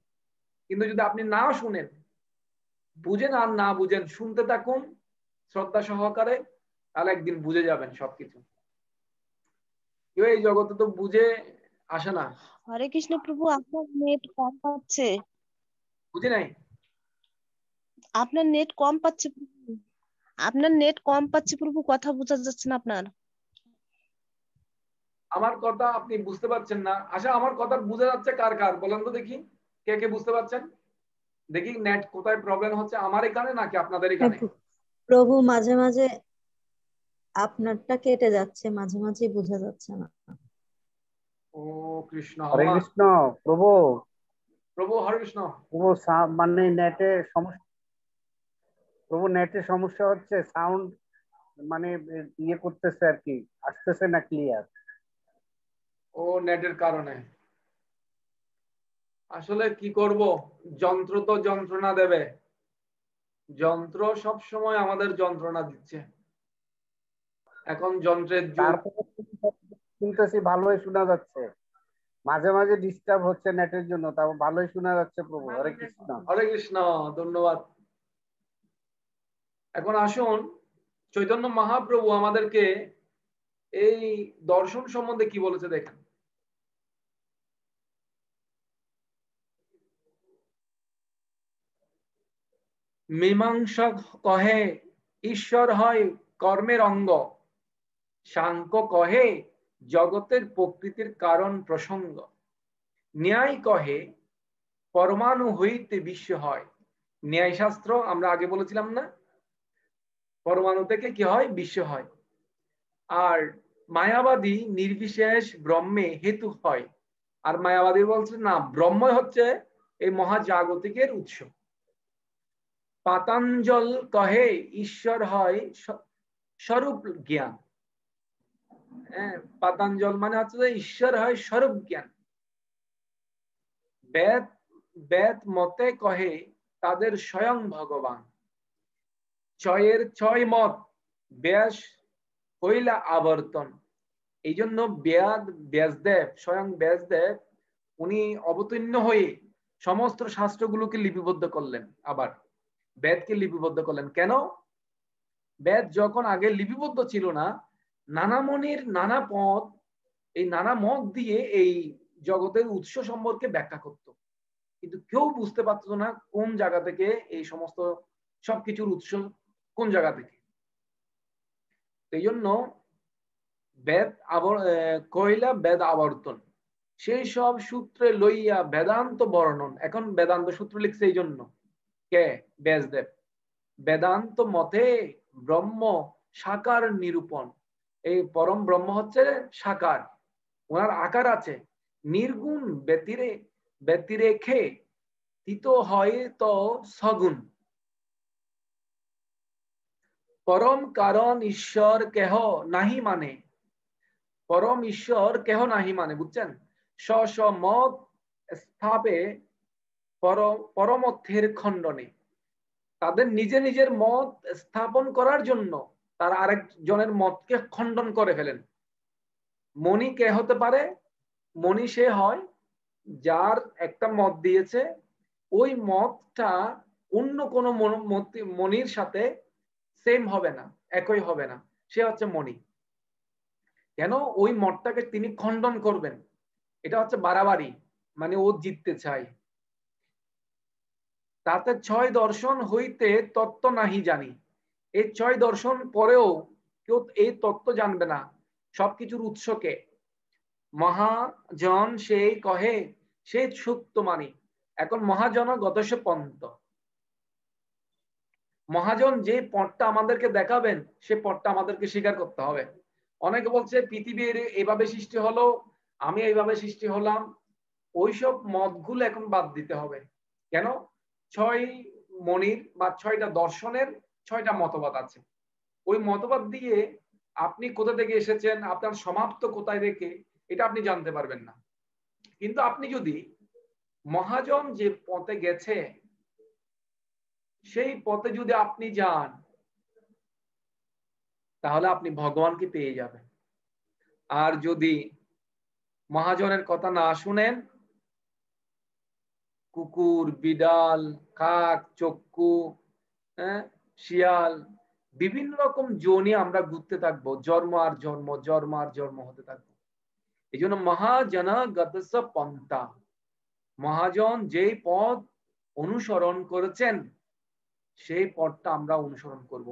কিন্তু যদি আপনি না শুনেন, বুঝেন আর না বুঝেন, শুনতে থাকুন শ্রদ্ধা সহকারে, তাহলে একদিন বুঝে যাবেন সবকিছু। কেউ এই জগতে তো বুঝে আসে না। হরে কৃষ্ণ প্রভু, আপনার নেট কম পাচ্ছে। বুঝে নাই? আপনার নেট কম পাচ্ছে প্রভু। আপনার নেট কম পাচ্ছে প্রভু, কথা বোঝা যাচ্ছে না আপনার। আমার কথা আপনি বুঝতে পারছেন না? আচ্ছা, আমার কথা বোঝা যাচ্ছে কার কার বলেন তো দেখি, কে কে বুঝতে পারছেন? দেখি নেট কোথায় প্রবলেম হচ্ছে, আমার এখানে নাকি আপনাদের এখানে? প্রভু মাঝে মাঝে আপনারটা কেটে যাচ্ছে, মাঝে মাঝে বোঝা যাচ্ছে না। ও কৃষ্ণ। হরে কৃষ্ণ প্রভু। প্রভু হরে কৃষ্ণ। প্রভু মানে নেটের সমস্যা, প্রভু নেটের সমস্যা হচ্ছে, সাউন্ড মানে ইয়ে করতেছে আর কি, আসতেছে না ক্লিয়ার। ও নেটের কারণে। আসলে কি করব, যন্ত্র তো যন্ত্রণা দেবে, যন্ত্র সব সময় আমাদের যন্ত্রণা দিচ্ছে। এখন যন্ত্রের যুগ। তারপরে শুনতেছি ভালোই শোনা যাচ্ছে, মাঝে মাঝে ডিস্টার্ব হচ্ছে নেটের জন্য, তাও ভালোই শোনা যাচ্ছে প্রভু। হরে কৃষ্ণ। হরে কৃষ্ণ, ধন্যবাদ। এখন আসুন, চৈতন্য মহাপ্রভু আমাদেরকে এই দর্শন সম্বন্ধে কি বলেছে দেখেন। মীমাংসা কহে ঈশ্বর হয় কর্মের অঙ্গ, সাংখ্য কহে জগতের প্রকৃতির কারণ প্রসঙ্গ, ন্যায় কহে পরমাণু হইতে বিশ্ব হয়। ন্যায় শাস্ত্র আমরা আগে বলেছিলাম না, পরমাণু থেকে কি হয়? বিশ্ব হয়। আর মায়াবাদী নির্বিশেষ ব্রহ্মে হেতু হয়, আর মায়াবাদী বলছে না, ব্রহ্ম হচ্ছে এই মহাজাগতিকের উৎস। পাতাঞ্জল কহে ঈশ্বর হয় স্বরূপ জ্ঞান। পাতাঞ্জল মানে হচ্ছে যে ঈশ্বর হয় স্বরূপ জ্ঞান। বেদ বেদ মতে কহে তাদের স্বয়ং ভগবান। ছয়ের ছয় মত ব্যাস হইলা আবর্তন। এই জন্য ব্যাসদেব, স্বয়ং ব্যাসদেব, উনি অবতীর্ণ হয়ে সমস্ত শাস্ত্রগুলোকে লিপিবদ্ধ করলেন। আবার বেদকে লিপিবদ্ধ করলেন কেন? বেদ যখন আগে লিপিবদ্ধ ছিল না, নানা মনির নানা পথ, এই নানা মত দিয়ে এই জগতের উৎস সম্পর্কে ব্যাখ্যা করত, কিন্তু কেউ বুঝতে পারত না কোন জায়গা থেকে এই সমস্ত সবকিছুর উৎস কোন জায়গা থেকে। এই জন্য বেদ কইলা বেদ আবর্তন, সেই সব সূত্রে লইয়া বেদান্ত বর্ণন। এখন বেদান্ত সূত্র লিখছে এই জন্য কে? ব্যাসদেব। বেদান্ত মতে ব্রহ্ম সাকার নিরূপণ। এই পরম ব্রহ্ম হচ্ছে সাকার, ওনার আকার আছে। নির্গুণ ব্যতিরেখে তিত হয় তো সগুণ। পরম কারণ ঈশ্বর কেহ নাহি মানে, পরম ঈশ্বর কেহ নাহি মানে, বুঝছেন? স্ব স্ব মত স্থাপে পরমর্থের খণ্ডনে, তাদের নিজের মত স্থাপন করার জন্য তারা আরেকজনের মতকে খণ্ডন করে ফেলেন। মনি কে হতে পারে? মনি সে হয় যার একটা মত দিয়েছে, ওই মতটা অন্য কোনো মনির সাথে সেম হবে না, একই হবে না, সে হচ্ছে মনি। কেন? ওই মতটাকে তিনি খণ্ডন করবেন, এটা হচ্ছে বাড়াবাড়ি, মানে ও জিততে চায়। তাতে 6 দর্শন হইতে তত্ত্ব নাহি জানি। এই 6 দর্শন পরেও কেউ এই তত্ত্ব জানবে না। সবকিছুর উৎসকে মহাজন সেই কহে, সেই সুক্ত মানি। এখন মহাজন গতস্য পন্ত, মহাজন যে পথটা আমাদেরকে দেখাবেন সে পথটা আমাদেরকে স্বীকার করতে হবে। অনেকে বলছে পৃথিবীর এইভাবে সৃষ্টি হলো, আমি এইভাবে সৃষ্টি হলাম, ওইসব মতগুলো এখন বাদ দিতে হবে। কেন? 6 মনির বা 6টা দর্শনের 6টা মতবাদ আছে। ওই মতবাদ দিয়ে আপনি কোথা থেকে এসেছেন, আপনার সমাপ্ত কোথায় রেখে, এটা আপনি জানতে পারবেন না। কিন্তু আপনি যদি মহাজন যে পথে গেছে সেই পথে যদি আপনি যান, তাহলে আপনি ভগবানকে পেয়ে যাবেন। আর যদি মহাজনের কথা না শুনেন, কুকুর, বিড়াল, কাক, চক্কু, শিয়াল, বিভিন্ন রকম যোনি আমরা ঘুরতে থাকবো, জন্ম আর জন্ম, জন্ম আর জন্ম হতে থাকবো। এই জন্য মহাজন গতস্য পন্থা, মহাজন যেই পথ অনুসরণ করেছেন সেই পথটা আমরা অনুসরণ করব।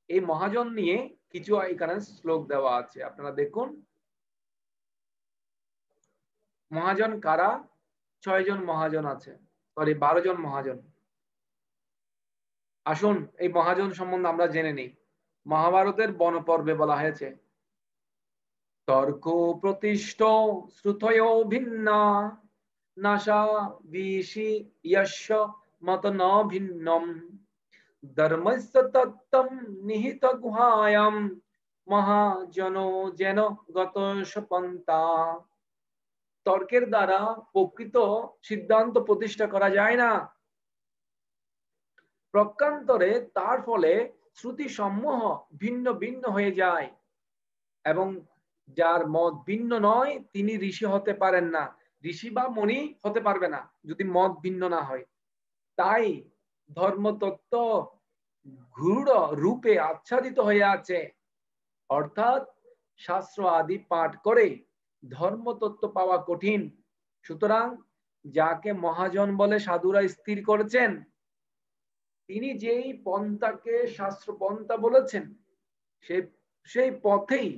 এই মহাজন নিয়ে কিছু এখানে শ্লোক দেওয়া আছে, আপনারা দেখুন। মহাজন কারা? 6 জন মহাজন আছে, সরি 12 জন মহাজন। আসুন এই মহাজন সম্বন্ধে আমরা জেনে নিই। মহাভারতের বনপর্বে বলা হয়েছে, তর্ক প্রতিষ্ঠ শ্রুতয় ভিন্না নাশা বিশি যস্য মত ন ভিন্নম ধর্মস্য তত্ত্বম নিহিত গুহায়াম মহাজনো যেন গতস্য পন্থা। তর্কের দ্বারা প্রকৃত সিদ্ধান্ত প্রতিষ্ঠা করা যায় না, প্রকান্তরে তার ফলে শ্রুতি সমূহ ভিন্ন ভিন্ন হয়ে যায়, এবং যার মত ভিন্ন নয় তিনি ঋষি হতে পারেন না, ঋষি বা মনি হতে পারবে না যদি মত ভিন্ন না হয়। তাই ধর্মতত্ত্ব গূঢ় রূপে আচ্ছাদিত হয়ে আছে, অর্থাৎ শাস্ত্র আদি পাঠ করে ধর্মতত্ত্ব পাওয়া কঠিন। সুতরাং যাকে মহাজন বলে সাধুরা স্থির করেছেন, তিনি যেই পন্থাকে শাস্ত্র পন্থা বলেছেন সেই পথেই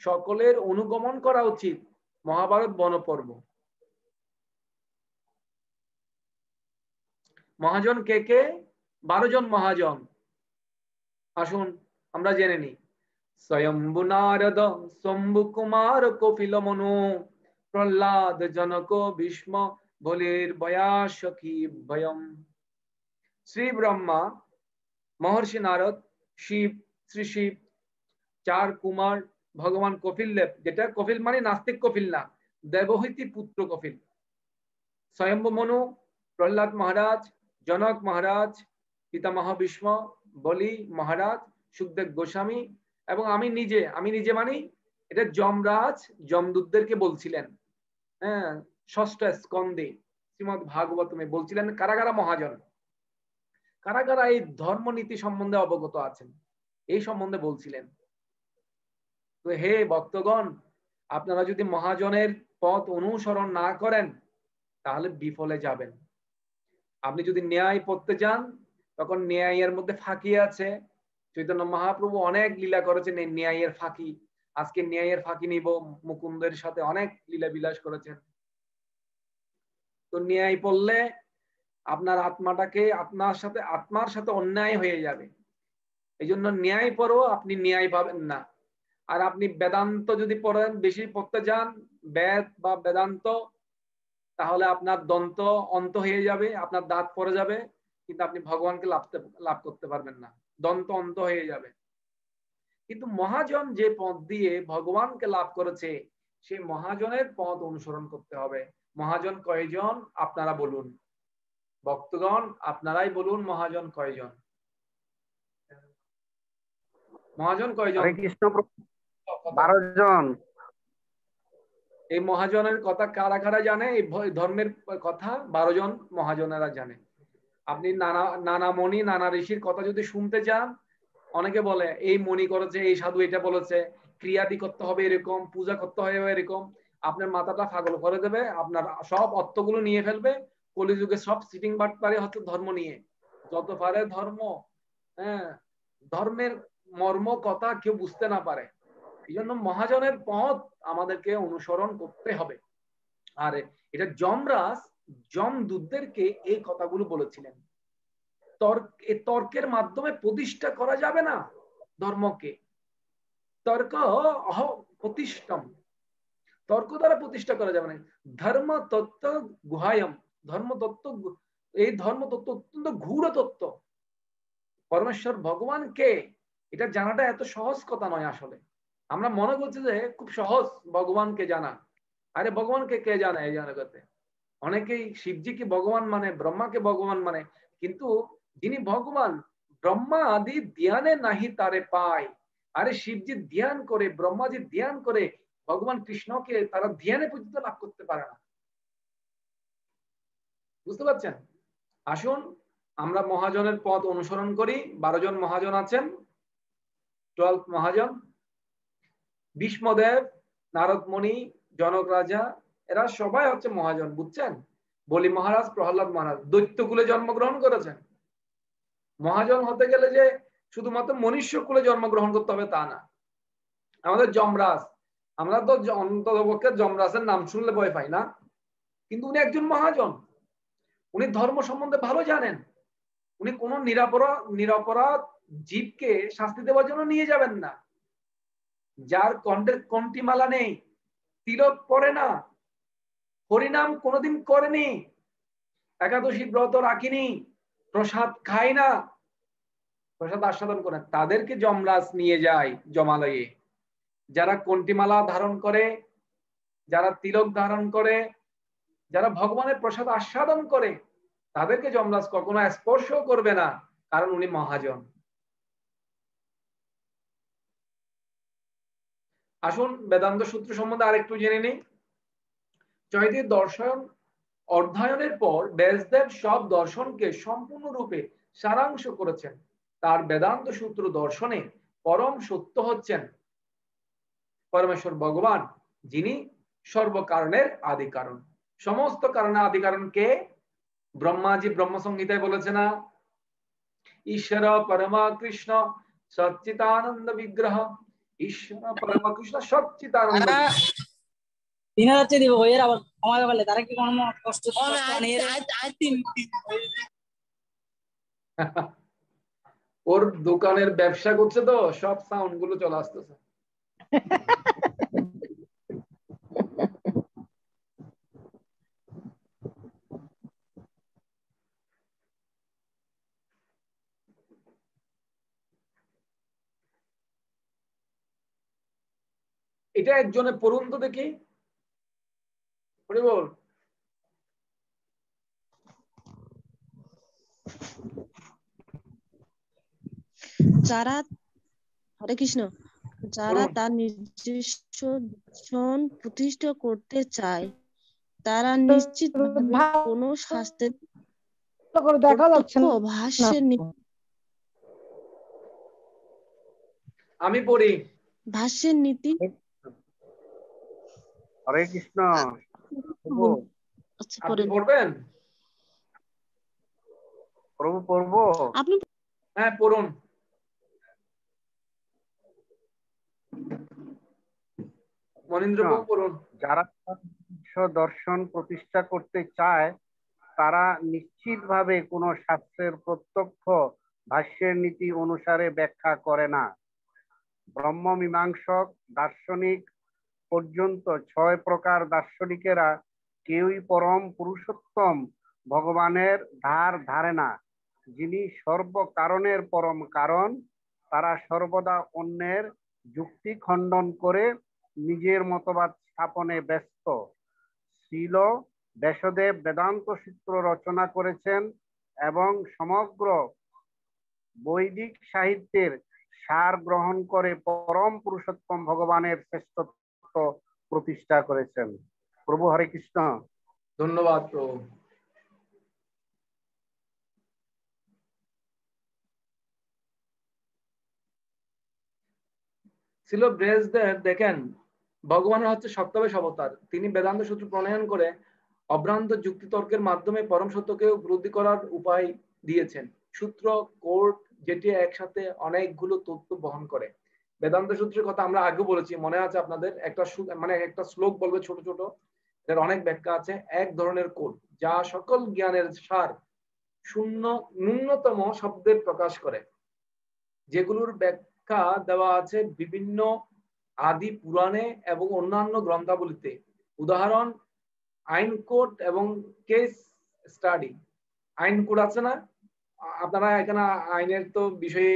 সকলের অনুগমন করা উচিত। মহাভারত বনপর্ব। মহাজন কে কে? 12 জন মহাজন। আসুন আমরা জেনে নিই। স্বয়ম্ভু নারদ, শম্ভু কুমার, কপিল মনু, প্রহ্লাদ, জনক, ভীষ্ম, বলির বয়াসখী ভয়ম। শ্রী ব্রহ্মা, মহর্ষি নারদ, শিব, শ্রী শিব, 4 কুমার, ভগবান কপিল দেব, যেটা কপিল মানে নাস্তিক কপিল না, দেবহূতি পুত্র কপিল, স্বয়ম্ভু মনু, প্রহ্লাদ মহারাজ, জনক মহারাজ, পিতামহ ভীষ্ম, বলি মহারাজ, সুখদেব গোস্বামী, এবং আমি নিজে মানি এটা যমরাজ যমদূতদেরকে বলছিলেন। হ্যাঁ, 6ষ্ঠ স্কন্ধে শ্রীমদ ভাগবতমে বলছিলেন কারা কারা মহাজন, কারা কারা এই ধর্মনীতি সম্বন্ধে অবগত আছেন, এই সম্বন্ধে বলছিলেন। তো হে ভক্তগণ, আপনারা যদি মহাজনের পথ অনুসরণ না করেন তাহলে বিফলে যাবেন। আপনি যদি ন্যায় পড়তে যান, তখন ন্যায়ের মধ্যে ফাঁকি আছে। চৈতন্য মহাপ্রভু অনেক লীলা করেছেন এই ন্যায়ের ফাঁকি। আজকে ন্যায়ের ফাঁকি নিব, মুকুন্দের সাথে অনেক লীলা বিলাস করেছেন। তো ন্যায় পড়লে আপনার আত্মাটাকে আত্মার সাথে অন্যায় হয়ে যাবে। এই জন্য ন্যায় পড়ো, আপনি ন্যায় পাবেন না। আর আপনি বেদান্ত যদি পড়েন, বেশি পড়তে যান বেদ বা বেদান্ত, তাহলে আপনার দন্ত অন্ত হয়ে যাবে, আপনার দাঁত পড়ে যাবে, কিন্তু আপনি ভগবানকে লাভ করতে পারবেন না, দন্ত অন্ত হয়ে যাবে। কিন্তু মহাজন যে পথ দিয়ে ভগবানকে লাভ করেছে, সেই মহাজনের পথ অনুসরণ করতে হবে। মহাজন কয়জন আপনারা বলুন? ভক্তগণ আপনারাই বলুন মহাজন কয়জন? মহাজন কয়জন? হরে কৃষ্ণ প্রভু। 12 জন। এই মহাজনের কথা কারা কারা জানে? এই ধর্মের কথা 12 জন মহাজনেরা জানে। আপনি নানা মণি নানা ঋষির কথা যদি শুনতে চান, অনেকে বলে এই মণি করেছে, এই সাধু এটা বলেছে, ক্রিয়াদি করতে হবে এরকম, পূজা করতে হবে এরকম। আপনার মাথাটা পাগল করে দেবে, আপনার সব অর্থগুলো নিয়ে ফেলবে। কলিযুগে সব সিটিং বাট পারে হচ্ছে ধর্ম নিয়ে, যত পারে ধর্ম। হ্যাঁ, ধর্মের মর্ম কথা কেউ বুঝতে না পারে। এই জন্য মহাজনের পথ আমাদেরকে অনুসরণ করতে হবে। আর এটা যমরাজ যমদূতদেরকে এই কথাগুলো বলেছিলেন। তর্কের মাধ্যমে প্রতিষ্ঠা করা যাবে না ধর্মকে। তর্ক প্রতিষ্ঠাম, তর্ক দ্বারা প্রতিষ্ঠা করা যাবে না। ধর্ম তত্ত্ব গুহায়ম, ধর্মতত্ত্ব, এই ধর্মতত্ত্ব অত্যন্ত গূঢ় তত্ত্ব। পরমেশ্বর ভগবান কে এটা জানাটা এত সহজ কথা নয়। আসলে আমরা মনে করছি যে খুব সহজ ভগবানকে জানা। আরে ভগবানকে কে জানে এই জগতে? অনেকেই শিবজিকে ভগবান মানে, ব্রহ্মাকে ভগবান মানে, কিন্তু যিনি ভগবান ব্রহ্মা আদি ধ্যানে নাহি তারে পায়। আরে শিবজি ধ্যান করে, ব্রহ্মাজি ধ্যান করে ভগবান কৃষ্ণকে তারা ধ্যানে পর্যন্ত লাভ করতে পারে না। বুঝতে পারছেন? আসুন আমরা মহাজনের পথ অনুসরণ করি। 12 জন মহাজন আছেন, 12 মহাজন। ভীষ্মদেব, নারদ মুনি, জনক রাজা, এরা সবাই হচ্ছে মহাজন। বুঝছেন? বলি মহারাজ, প্রহ্লাদ মহারাজ দৈত্যকুলে জন্মগ্রহণ করেছেন। মহাজন হতে গেলে যে শুধুমাত্র মনুষ্য কুলে জন্মগ্রহণ করতে হবে তা না। আমাদের যমরাজ, আমরা তো অন্ততপক্ষে যমরাজের নাম শুনলে ভয় পাই না, কিন্তু উনি একজন মহাজন। উনি ধর্ম সম্বন্ধে ভালো জানেন। উনি কোন নিরপরাধ জীবকে শাস্তি দেওয়ার জন্য নিয়ে যাবেন না। যার কণ্ঠের কণ্ঠিমালা নেই, তিলক পরে না, হরিনাম কোনোদিন করেনি, একাদশী ব্রত রাখিনি, প্রসাদ খায় না, প্রসাদ আস্বাদন করেন, তাদেরকে যমরাজ নিয়ে যায় জমালয়ে। যারা কণ্ঠিমালা ধারণ করে, যারা তিলক ধারণ করে, যারা ভগবানের প্রসাদ আস্বাদন করে, তাদেরকে যমরাজ কখনো স্পর্শ করবে না, কারণ উনি মহাজন। আসুন বেদান্ত সূত্র সম্বন্ধে আরেকটু জেনে নিই। চৈতির দর্শন অধ্যয়নের পর ব্যাসদেব সব দর্শনকে সম্পূর্ণরূপে সারাংশ করেছেন। তার বেদান্ত সূত্র দর্শনে পরম সত্য হচ্ছেন পরমেশ্বর ভগবান, যিনি সর্বকারণের আদি কারণ। সমস্ত কারণের আদি কারণ কে? ব্রহ্মাজি ব্রহ্মসংহিতায় বলেছে না, ঈশ্বর পরমা কৃষ্ণ সচ্চিদানন্দ বিগ্রহ, ঈশ্বর পরমা কৃষ্ণ সচ্চিদানন্দ। 3000 দিব এর আবার কমাবে বলে তারা কি কোনো কষ্ট ওর দোকানের ব্যবসা করছে তো সব সাউন্ড গুলো চলে আসতেছে। এটা একজনে পড়ুন তো দেখি, বল। যারা, হরে কৃষ্ণ, যারা তার নিজস্ব দর্শন প্রতিষ্ঠা করতে চায় তারা নিশ্চিত কোন শাস্ত্রের ভাষ্যের আমি পড়ি ভাষ্যের নীতি। হরে কৃষ্ণ। আপনি পড়বেন? প্রভু পড়বো? আপনি হ্যাঁ পড়ুন। মনীন্দ্রবাবু পড়ুন। যারা দর্শন প্রতিষ্ঠা করতে চায় তারা নিশ্চিতভাবে কোনো শাস্ত্রের প্রত্যক্ষ ভাষ্যের নীতি অনুসারে ব্যাখ্যা করে না। ব্রহ্ম মীমাংসক দার্শনিক পর্যন্ত 6 প্রকার দার্শনিকেরা কেউই পরম পুরুষোত্তম ভগবানের ধার ধারে না, যিনি সর্বকারণের পরম কারণ। তারা সর্বদা অন্যের যুক্তি খণ্ডন করে নিজের মতবাদ স্থাপনে ব্যস্ত। শ্রীল ব্যাসদেব বেদান্ত সূত্র রচনা করেছেন এবং সমগ্র বৈদিক সাহিত্যের সার গ্রহণ করে পরম পুরুষোত্তম ভগবানের শ্রেষ্ঠত্ব প্রতিষ্ঠা করেছেন। প্রভু হরে কৃষ্ণ। ধন্যবাদ প্রভু। ছিল ব্রেসদেব দেখেন, ভগবানের হচ্ছে সত্যবেশ অবতার। তিনি বেদান্ত সূত্র প্রণয়ন করে অভ্রান্ত যুক্তিতর্কের মাধ্যমে পরম সত্যকে উপলব্ধি করার উপায় দিয়েছেন। সূত্র কোর্ট যেটি একসাথে অনেকগুলো তথ্য বহন করে। বেদান্ত সূত্রের কথা আমরা আগে বলেছি, মনে আছে আপনাদের? একটা শ্লোক বলবে ছোট ছোট, এর অনেক ব্যাখ্যা আছে। এক ধরনের কোড যা সকল জ্ঞানের সার শূন্য ন্যূনতম শব্দের প্রকাশ করে, যেগুলোর ব্যাখ্যা দেওয়া আছে বিভিন্ন আদি পুরাণে এবং অন্যান্য গ্রন্থাবলীতে। উদাহরণ আইন কোড এবং কেস স্টাডি। আইন কোড আছে না? আপনারা এখানে আইনের তো বিষয়ে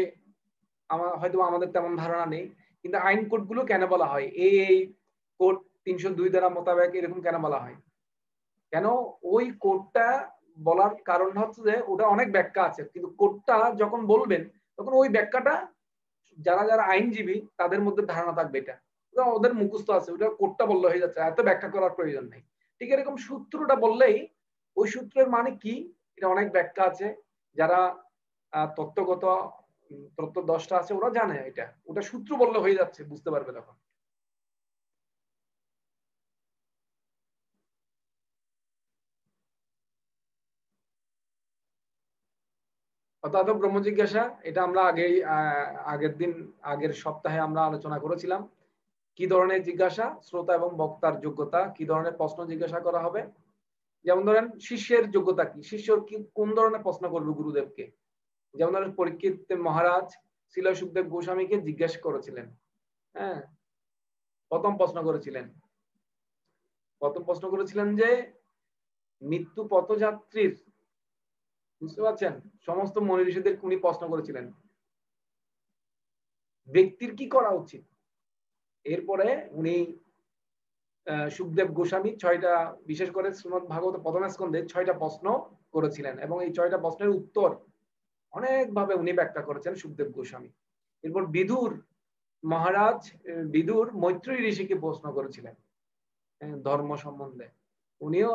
হয়তো আমাদের তেমন ধারণা নেই, কিন্তু আইন কোড গুলো কেন বলা হয়, এই কোড 302 ধারা মোতাবেক এরকম কেন বলা হয়? কেন ওই কোডটা বলার কারণ হচ্ছে যে ওটা অনেক ব্যাখ্যা আছে, কিন্তু কোডটা যখন বলবেন তখন ওই ব্যাখ্যাটা যারা যারা আইনজীবী তাদের মধ্যে ধারণা থাকবে, এটা ওদের মুখস্থ আছে, ওটা কোডটা বললে হয়ে যাচ্ছে, এত ব্যাখ্যা করার প্রয়োজন নেই। ঠিক এরকম সূত্রটা বললেই ওই সূত্রের মানে কি এটা অনেক ব্যাখ্যা আছে। যারা তত্ত্বগত তত্ত্ব 10টা আছে ওরা জানে এটা, ওটা সূত্র বললে হয়ে যাচ্ছে, বুঝতে পারবে তখন। অর্থাৎ ব্রহ্ম জিজ্ঞাসা, এটা আমরা আগের সপ্তাহে আমরা আলোচনা করেছিলাম। কি ধরনের জিজ্ঞাসা? শ্রোতা এবং বক্তার যোগ্যতা, কি ধরনের প্রশ্ন জিজ্ঞাসা করা হবে। যেমন ধরেন শিষ্যের যোগ্যতা কি, শিষ্য কি কোন ধরনের প্রশ্ন করবে গুরুদেবকে। যেমন ধরেন পরীক্ষিত মহারাজ শিল সুখদেব গোস্বামীকে জিজ্ঞাসা করেছিলেন। হ্যাঁ, প্রথম প্রশ্ন করেছিলেন যে মৃত্যু পথযাত্রীর, বুঝতে পারছেন, সমস্ত মনি ঋষিদের উনি প্রশ্ন করেছিলেন ব্যক্তির কি করা উচিত। এরপরে উনি সুখদেব গোস্বামী 6টা, বিশেষ করে শ্রীমদ ভাগবত প্রথম স্কন্ধে 6টা প্রশ্ন করেছিলেন এবং এই 6টা প্রশ্নের উত্তর অনেকভাবে উনি ব্যাখ্যা করেছেন সুখদেব গোস্বামী। এরপর বিদুর মৈত্রী ঋষিকে প্রশ্ন করেছিলেন ধর্ম সম্বন্ধে, উনিও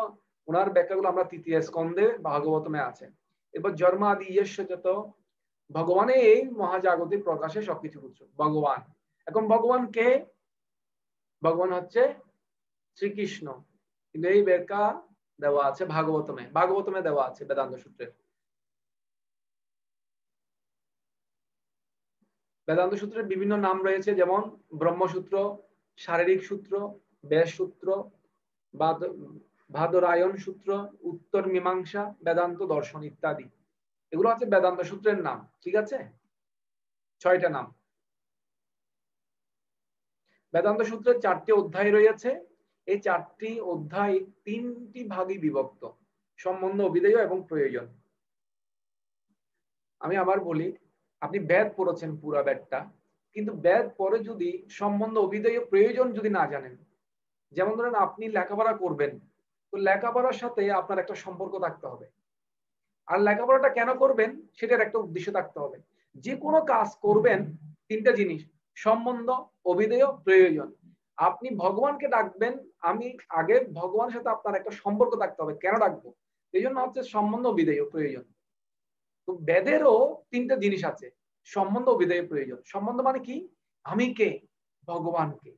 ওনার ব্যাখ্যাগুলো আমরা 3য় স্কন্ধে ভাগবতমে আছে। এরপর জন্ম আদি যত ভগবানে এই মহাজাগতিক প্রকাশে সবকিছু উৎস ভগবান। এখন ভগবান কে? ভগবান হচ্ছে শ্রীকৃষ্ণ, কিন্তু এই ব্যাখ্যা দেওয়া আছে ভাগবতমে দেওয়া আছে বেদান্ত সূত্রের। বেদান্ত সূত্রের বিভিন্ন নাম রয়েছে, যেমন ব্রহ্মসূত্র, শারীরিক সূত্র, ব্যাস সূত্র, ভাদরায়ণ সূত্র, উত্তর মীমাংসা, বেদান্ত দর্শন ইত্যাদি। এগুলো হচ্ছে বেদান্ত সূত্রের নাম। ঠিক আছে, 6টা নাম। বেদান্ত সূত্রের 4টি অধ্যায় রয়েছে। এই 4টি অধ্যায় 3টি ভাগে বিভক্ত: সম্বন্ধ, অভিধেয় এবং প্রয়োজন। আমি আবার বলি, আপনি বেদ পড়েছেন পুরা বেদটা, কিন্তু বেদ পরে যদি সম্বন্ধ, অভিধেয়, প্রয়োজন যদি না জানেন, যেমন ধরেন আপনি লেখাপড়া করবেন, তো লেখাপড়ার সাথে আপনার একটা সম্পর্ক থাকতে হবে। আর লেখাপড়াটা কেন করবেন সেটার একটা উদ্দেশ্য থাকতে হবে। যে কোনো কাজ করবেন 3টা জিনিস: সম্বন্ধ, অভিধেয়, প্রয়োজন। আপনি ভগবানকে ডাকবেন, আমি আগে ভগবানের সাথে আপনার একটা সম্পর্ক থাকতে হবে। কেন ডাকবো? এই জন্য হচ্ছে সম্বন্ধ, অভিধেয়, প্রয়োজন। তো বেদেরও 3টা জিনিস আছে: সম্বন্ধ, অভিধেয়, প্রয়োজন। সম্বন্ধ মানে কি? আমি কে? ভগবানকে।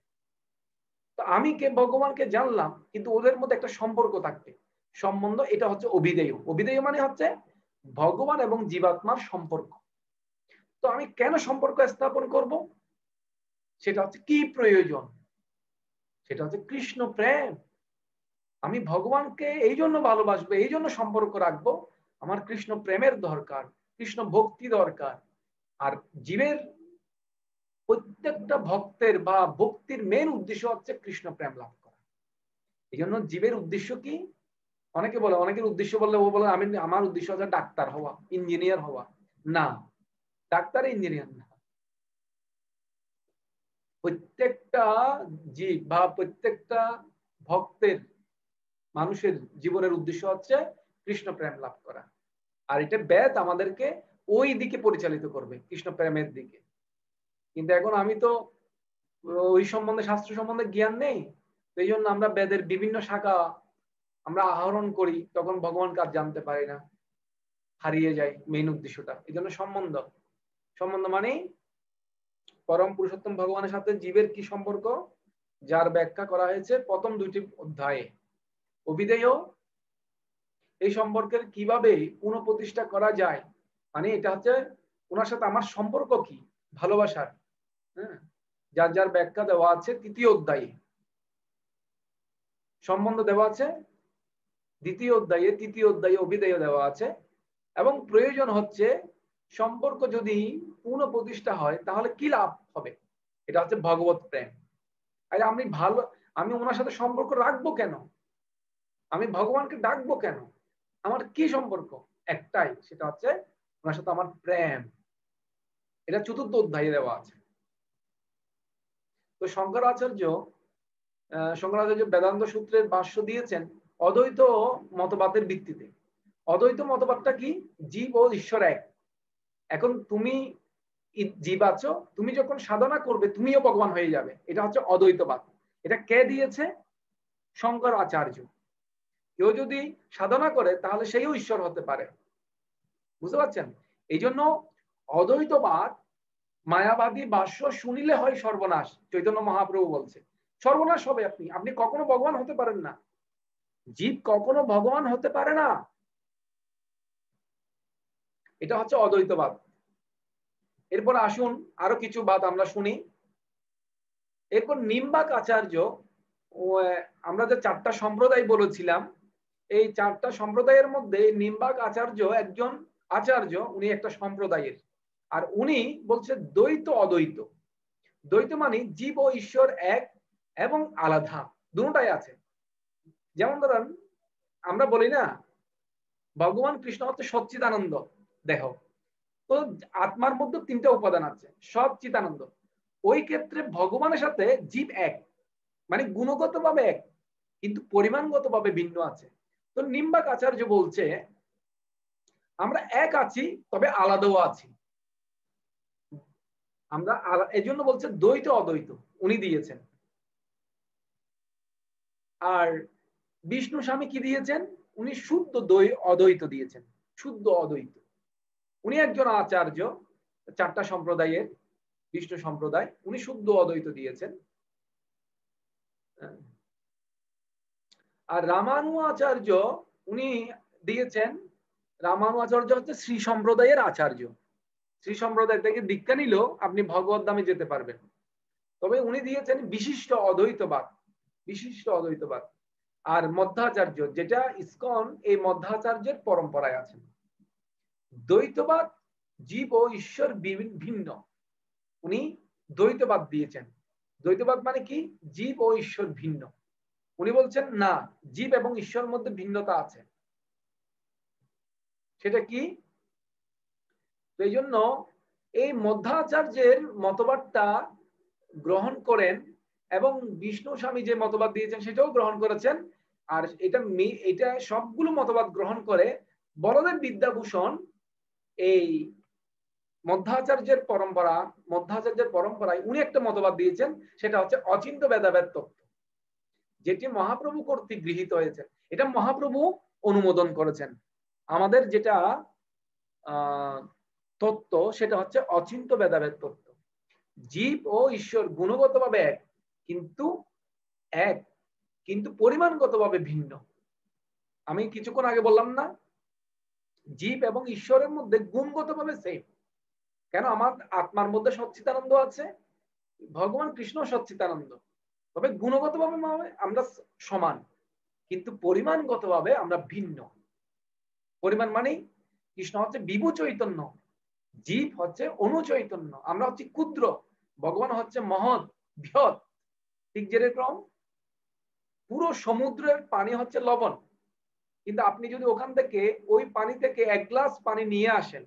তো আমি কে ভগবানকে জানলাম, কিন্তু ওদের মধ্যে একটা সম্পর্ক থাকবে, সম্বন্ধ। এটা হচ্ছে অভিধেয়। অভিধেয় মানে হচ্ছে ভগবান এবং জীবাত্মার সম্পর্ক। তো আমি কেন সম্পর্ক স্থাপন করব? সেটা হচ্ছে কি প্রয়োজন? সেটা হচ্ছে কৃষ্ণ প্রেম। আমি ভগবানকে এই জন্য ভালোবাসবো, এই জন্য সম্পর্ক রাখবো, আমার কৃষ্ণ প্রেমের দরকার, কৃষ্ণ ভক্তি দরকার। আর জীবের প্রত্যেকটা ভক্তের বা ভক্তির মেন উদ্দেশ্য হচ্ছে কৃষ্ণ প্রেম লাভ করা। এই জন্য জীবের উদ্দেশ্য কি? অনেকের উদ্দেশ্য বললে ও বলে আমার উদ্দেশ্য হচ্ছে ডাক্তার হওয়া, ইঞ্জিনিয়ার হওয়া। না, ডাক্তার ইঞ্জিনিয়ার না। প্রত্যেকটা জীব বা প্রত্যেকটা ভক্তের মানুষের জীবনের উদ্দেশ্য হচ্ছে কৃষ্ণ প্রেম লাভ করা, আর এটা বেদ আমাদেরকে ওই দিকে পরিচালিত করবে, কৃষ্ণ প্রেমের দিকে। কিন্তু এখন আমি তো ওই সম্বন্ধে, শাস্ত্র সম্বন্ধে জ্ঞান নেই, এই জন্য আমরা বেদের বিভিন্ন শাখা আমরা আহরণ করি, তখন ভগবান কাজ জানতে পারি না, হারিয়ে যায় মেইন উদ্দেশ্যটা। এই জন্য সম্বন্ধ মানে পরম পুরুষোত্তম ভগবানের সাথে জীবের কি সম্পর্ক, যার ব্যাখ্যা করা হয়েছে প্রথম 2টি অধ্যায়ে। অভিধেয় এই সম্পর্কের কিভাবে পুনঃপ্রতিষ্ঠা করা যায়, মানে এটা হচ্ছে ওনার সাথে আমার সম্পর্ক কি, ভালোবাসার, হ্যাঁ, যার যার ব্যাখ্যা দেওয়া আছে 3য় অধ্যায়ে, সম্বন্ধ দেওয়া আছে 2য় অধ্যায়ে, 3য় অধ্যায়ে অভিধেয় দেওয়া আছে। এবং প্রয়োজন হচ্ছে সম্পর্ক যদি পুনঃপ্রতিষ্ঠা হয় তাহলে কি লাভ হবে, এটা হচ্ছে ভগবত প্রেম। আর আমি ওনার সাথে সম্পর্ক রাখবো কেন, আমি ভগবানকে ডাকবো কেন, আমার কি সম্পর্ক, একটাই, সেটা হচ্ছে ওনার সাথে আমার প্রেম। এটা 4র্থ অধ্যায়ে দেওয়া আছে। তো শঙ্করাচার্য বেদান্ত সূত্রের ভাষ্য দিয়েছেন অদ্বৈত মতবাদের ভিত্তিতে। অদ্বৈত মতবাদটা কি, জীব ও ঈশ্বর এক। এখন তুমি জীব আছো, তুমি যখন সাধনা করবে তুমিও ভগবান হয়ে যাবে, এটা হচ্ছে অদ্বৈতবাদ। এটা কে দিয়েছে, শঙ্করাচার্য। কেউ যদি সাধনা করে তাহলে সেইও ঈশ্বর হতে পারে, বুঝতে পারছেন? এই জন্য অদ্বৈতবাদ মায়াবাদী ভাষ্য শুনিলে হয় সর্বনাশ। চৈতন্য মহাপ্রভু বলছে সর্বনাশ হবে, আপনি কখনো ভগবান হতে পারেন না, জীব কখনো ভগবান হতে পারে না। এটা হচ্ছে অদ্বৈতবাদ। এরপর আসুন আরো কিছু বাদ আমরা শুনি। এরপর নিম্বাক আচার্য, আমরা যে 4টা সম্প্রদায় বলেছিলাম, এই 4টা সম্প্রদায়ের মধ্যে নিম্বাক আচার্য একজন আচার্য, উনি একটা সম্প্রদায়ের। আর উনি বলছে দ্বৈত অদ্বৈত। দ্বৈত মানে জীব ও ঈশ্বর এক এবং আলাদা, দুটোটাই আছে। যেমন ধরেন আমরা বলি না ভগবান কৃষ্ণ হচ্ছে সচ্চিদানন্দ দেহ, তো আত্মার মধ্যে 3টা উপাদান আছে, সচ্চিদানন্দ। ওই ক্ষেত্রে ভগবানের সাথে জীব এক, মানে গুণগতভাবে এক কিন্তু পরিমাণগতভাবে ভিন্ন আছে। তো নিম্বাক আচার্য বলছে আমরা এক আছি তবে আলাদাও আছি। আমরা এই জন্য বলছে দ্বৈত অদ্বৈত উনি দিয়েছেন। আর বিষ্ণু স্বামী কি দিয়েছেন, উনি শুদ্ধ অদ্বৈত দিয়েছেন, শুদ্ধ অদ্বৈত। উনি একজন আচার্য 4টা সম্প্রদায়ের, বিষ্ণু সম্প্রদায়, উনি শুদ্ধ অদ্বৈত দিয়েছেন। আর রামানুয়াচার্য উনি দিয়েছেন, রামানুয়াচার্য হচ্ছে শ্রী সম্প্রদায়ের আচার্য। শ্রী সম্প্রদায় থেকে দীক্ষা নিলেও আপনি ভগবত ধামে যেতে পারবেন। তবে উনি দিয়েছেন বিশিষ্ট অদ্বৈতবাদ, বিশিষ্ট অদ্বৈতবাদ। আর মধ্যাচার্য, যেটা ইসকন, এই মধ্যাচার্যের পরম্পরায় আছেন। দ্বৈতবাদ জীব ও ঈশ্বর ভিন্ন, উনি দ্বৈতবাদ দিয়েছেন। দ্বৈতবাদ মানে কি, জীব ও ঈশ্বর ভিন্ন। উনি বলছেন না, জীব এবং ঈশ্বরের মধ্যে ভিন্নতা আছে। সেটা কি, এই জন্য এই মধ্যাচার্যের মতবাদটা গ্রহণ করেন এবং বিষ্ণু স্বামী যে মতবাদ দিয়েছেন সেটাও গ্রহণ করেছেন। আর এটা সবগুলো মতবাদ গ্রহণ করে বলদেব বিদ্যাভূষণ এই মধ্যাচার্যের পরম্পরায় উনি একটা মতবাদ দিয়েছেন, সেটা হচ্ছে অচিন্ত ভেদাভেদ তত্ত্ব, যেটি মহাপ্রভু কর্তৃক গৃহীত হয়েছে। এটা মহাপ্রভু অনুমোদন করেছেন। আমাদের যেটা তত্ত্ব সেটা হচ্ছে অচিন্ত ভেদাভেদ তত্ত্ব। জীব ও ঈশ্বর গুণগতভাবে এক কিন্তু পরিমাণগতভাবে ভিন্ন। আমি কিছুক্ষণ আগে বললাম না, জীব এবং ঈশ্বরের মধ্যে গুণগতভাবে সেম। কেন, আমার আত্মার মধ্যে সচ্চিদানন্দ আছে, ভগবান কৃষ্ণ সচ্চিদানন্দ, তবে গুণগতভাবে আমরা সমান কিন্তু পরিমাণগতভাবে আমরা ভিন্ন। পরিমাণ মানে কৃষ্ণ হচ্ছে বিভু চৈতন্য, জীব হচ্ছে অনুচৈতন্য, আমরা হচ্ছে ক্ষুদ্র, ভগবান হচ্ছে মহৎ বৃহৎ। ঠিক যেরকম পুরো সমুদ্রের পানি হচ্ছে লবণ, কিন্তু আপনি যদি ওখান থেকে ওই পানি থেকে 1 গ্লাস পানি নিয়ে আসেন,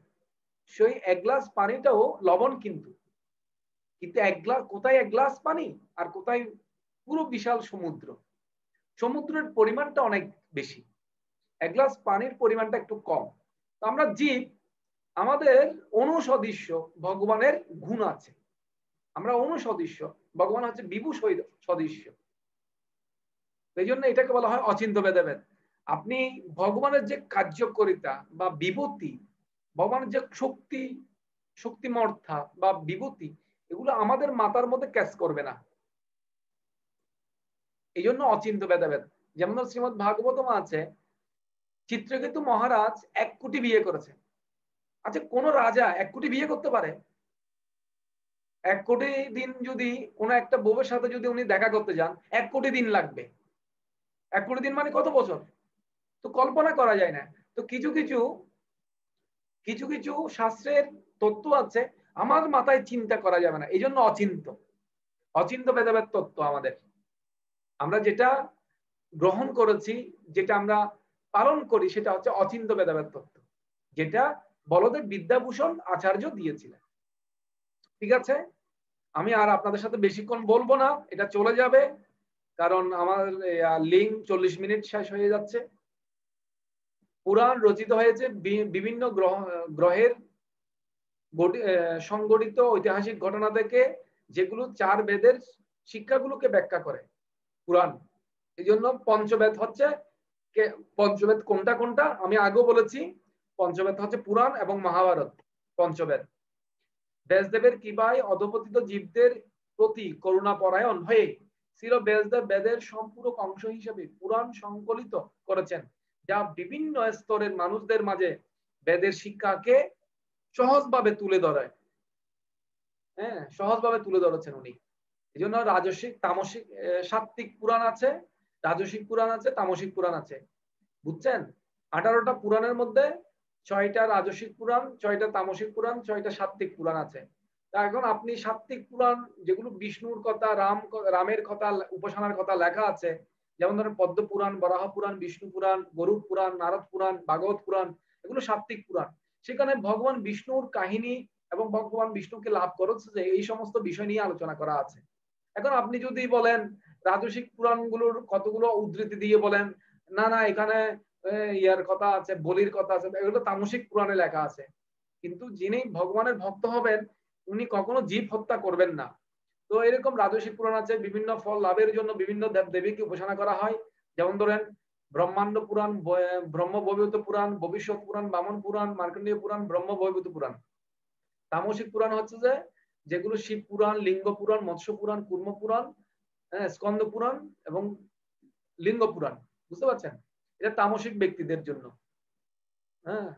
সেই 1 গ্লাস পানিটাও লবণ, কিন্তু কোথায় 1 গ্লাস পানি আর কোথায় পুরো বিশাল সমুদ্র। সমুদ্রের পরিমাণটা অনেক বেশি, এক গ্লাস পানির পরিমাণটা একটু কম। তো আমরা জীব, আমাদের অনুসদৃশ্য ভগবানের গুণ আছে, আমরা অনুসদৃশ্য, ভগবান হচ্ছে বিভু সদৃশ্য। এই জন্য এটাকে বলা হয় অচিন্ত ভেদাভেদ। আপনি ভগবানের যে কার্যকারিতা বা বিভূতি, ভগবানের যে শক্তি, শক্তিমর্থা বা বিভূতি, এগুলো আমাদের মাথার মধ্যে ক্যাচ করবে না। এই জন্য অচিন্ত ভেদাভেদ। যেমন শ্রীমদ ভাগবতম আছে, চিত্রকেতু মহারাজ 1 কোটি বিয়ে করেছে। আচ্ছা, কোন রাজা 1 কোটি বিয়ে করতে পারে? 1 কোটি দিন যদি কোন একটা বউয়ের সাথে যদি উনি দেখা করতে যান, 1 কোটি দিন লাগবে। 1 কোটি দিন মানে কত বছর? তো কল্পনা করা যায় না। তো কিছু কিছু শাস্ত্রের তত্ত্ব আছে আমার মাথায় চিন্তা করা যাবে না, এই জন্য অচিন্ত ভেদাভেদ তত্ত্ব আমাদের। আমরা যেটা গ্রহণ করেছি, যেটা আমরা পালন করি, সেটা হচ্ছে অচিন্ত ভেদাভেদ তত্ত্ব, যেটা বলদেব বিদ্যাভূষণ আচার্য দিয়েছিলেন। ঠিক আছে, আমি আর আপনাদের সাথে বেশিক্ষণ বলবো না, এটা চলে যাবে, কারণ আমার লিঙ্ক 40 মিনিট শেষ হয়ে যাচ্ছে। পুরাণ রচিত হয়েছে বিভিন্ন গ্রহের সংগঠিত ঐতিহাসিক ঘটনা থেকে, যেগুলো 4 বেদের শিক্ষাগুলোকে ব্যাখ্যা করে পুরাণ। এই জন্য পঞ্চবেদ হচ্ছে, পঞ্চবেদ কোনটা কোনটা আমি আগেও বলেছি, পঞ্চবেদ হচ্ছে পুরাণ এবং মহাভারত, পঞ্চবেদ। ব্যাসদেবের কৃপায় অধপতিত জীবদের প্রতি করুণা পরায়ণ হয়ে শ্রী ব্যাসদেব বেদের সম্পূরক অংশ হিসেবে পুরাণ সংকলিত করেছেন, যা বিভিন্ন স্তরের মানুষদের মাঝে বেদের শিক্ষাকে সহজভাবে তুলে ধরে। হ্যাঁ, সহজভাবে তুলে ধরেছেন উনি। এই জন্য রাজসিক, তামসিক, সাত্ত্বিক পুরাণ আছে, রাজসিক পুরাণ আছে, তামসিক পুরাণ আছে, বুঝছেন? 18টা পুরাণের মধ্যে 6টা রাজসিক পুরাণ, 6টা তামসিক পুরাণ, 6টা সাত্ত্বিক পুরাণ আছে। তা এখন আপনি সাত্ত্বিক পুরাণ, যেগুলো বিষ্ণুর কথা, রামের কথা, উপাসনার কথা লেখা আছে, যেমন ধরেন পদ্ম পুরাণ, বরাহ পুরাণ, বিষ্ণু পুরাণ, গরুড় পুরাণ, নারদ পুরাণ, ভাগবত পুরাণ, এগুলো সাত্ত্বিক পুরাণ। সেখানে ভগবান বিষ্ণুর কাহিনী এবং ভগবান বিষ্ণুকে লাভ করেছে যে এই সমস্ত বিষয় নিয়ে আলোচনা করা আছে। এখন আপনি যদি বলেন রাজসিক পুরাণগুলোর কতগুলো উদ্ধৃতি দিয়ে বলেন না না এখানে ইয়ার কথা আছে, বলির কথা আছে, এগুলো তামসিক পুরাণে লেখা আছে। কিন্তু যিনি ভগবানের ভক্ত হবেন উনি কখনো জীব হত্যা করবেন না। তো এরকম রাজসিক পুরাণ আছে, বিভিন্ন ফল লাভের জন্য বিভিন্ন দেব দেবীকে উপাসনা করা হয়। যেমন ধরেন ব্রহ্মাণ্ড পুরাণ, ব্রহ্ম বৈবর্ত পুরাণ, ভবিষ্যৎ পুরাণ, বামন পুরাণ, মার্কণ্ডেয় পুরাণ, ব্রহ্ম বৈবর্ত পুরাণ। তামসিক পুরাণ হচ্ছে যে যেগুলো শিব পুরাণ, লিঙ্গ পুরাণ, মৎস্য পুরাণ, কুর্ম পুরাণ, স্কন্দ পুরাণ এবং লিঙ্গ পুরাণ। বুঝতে পারছেন? এটা তামসিক ব্যক্তিদের জন্য। হ্যাঁ।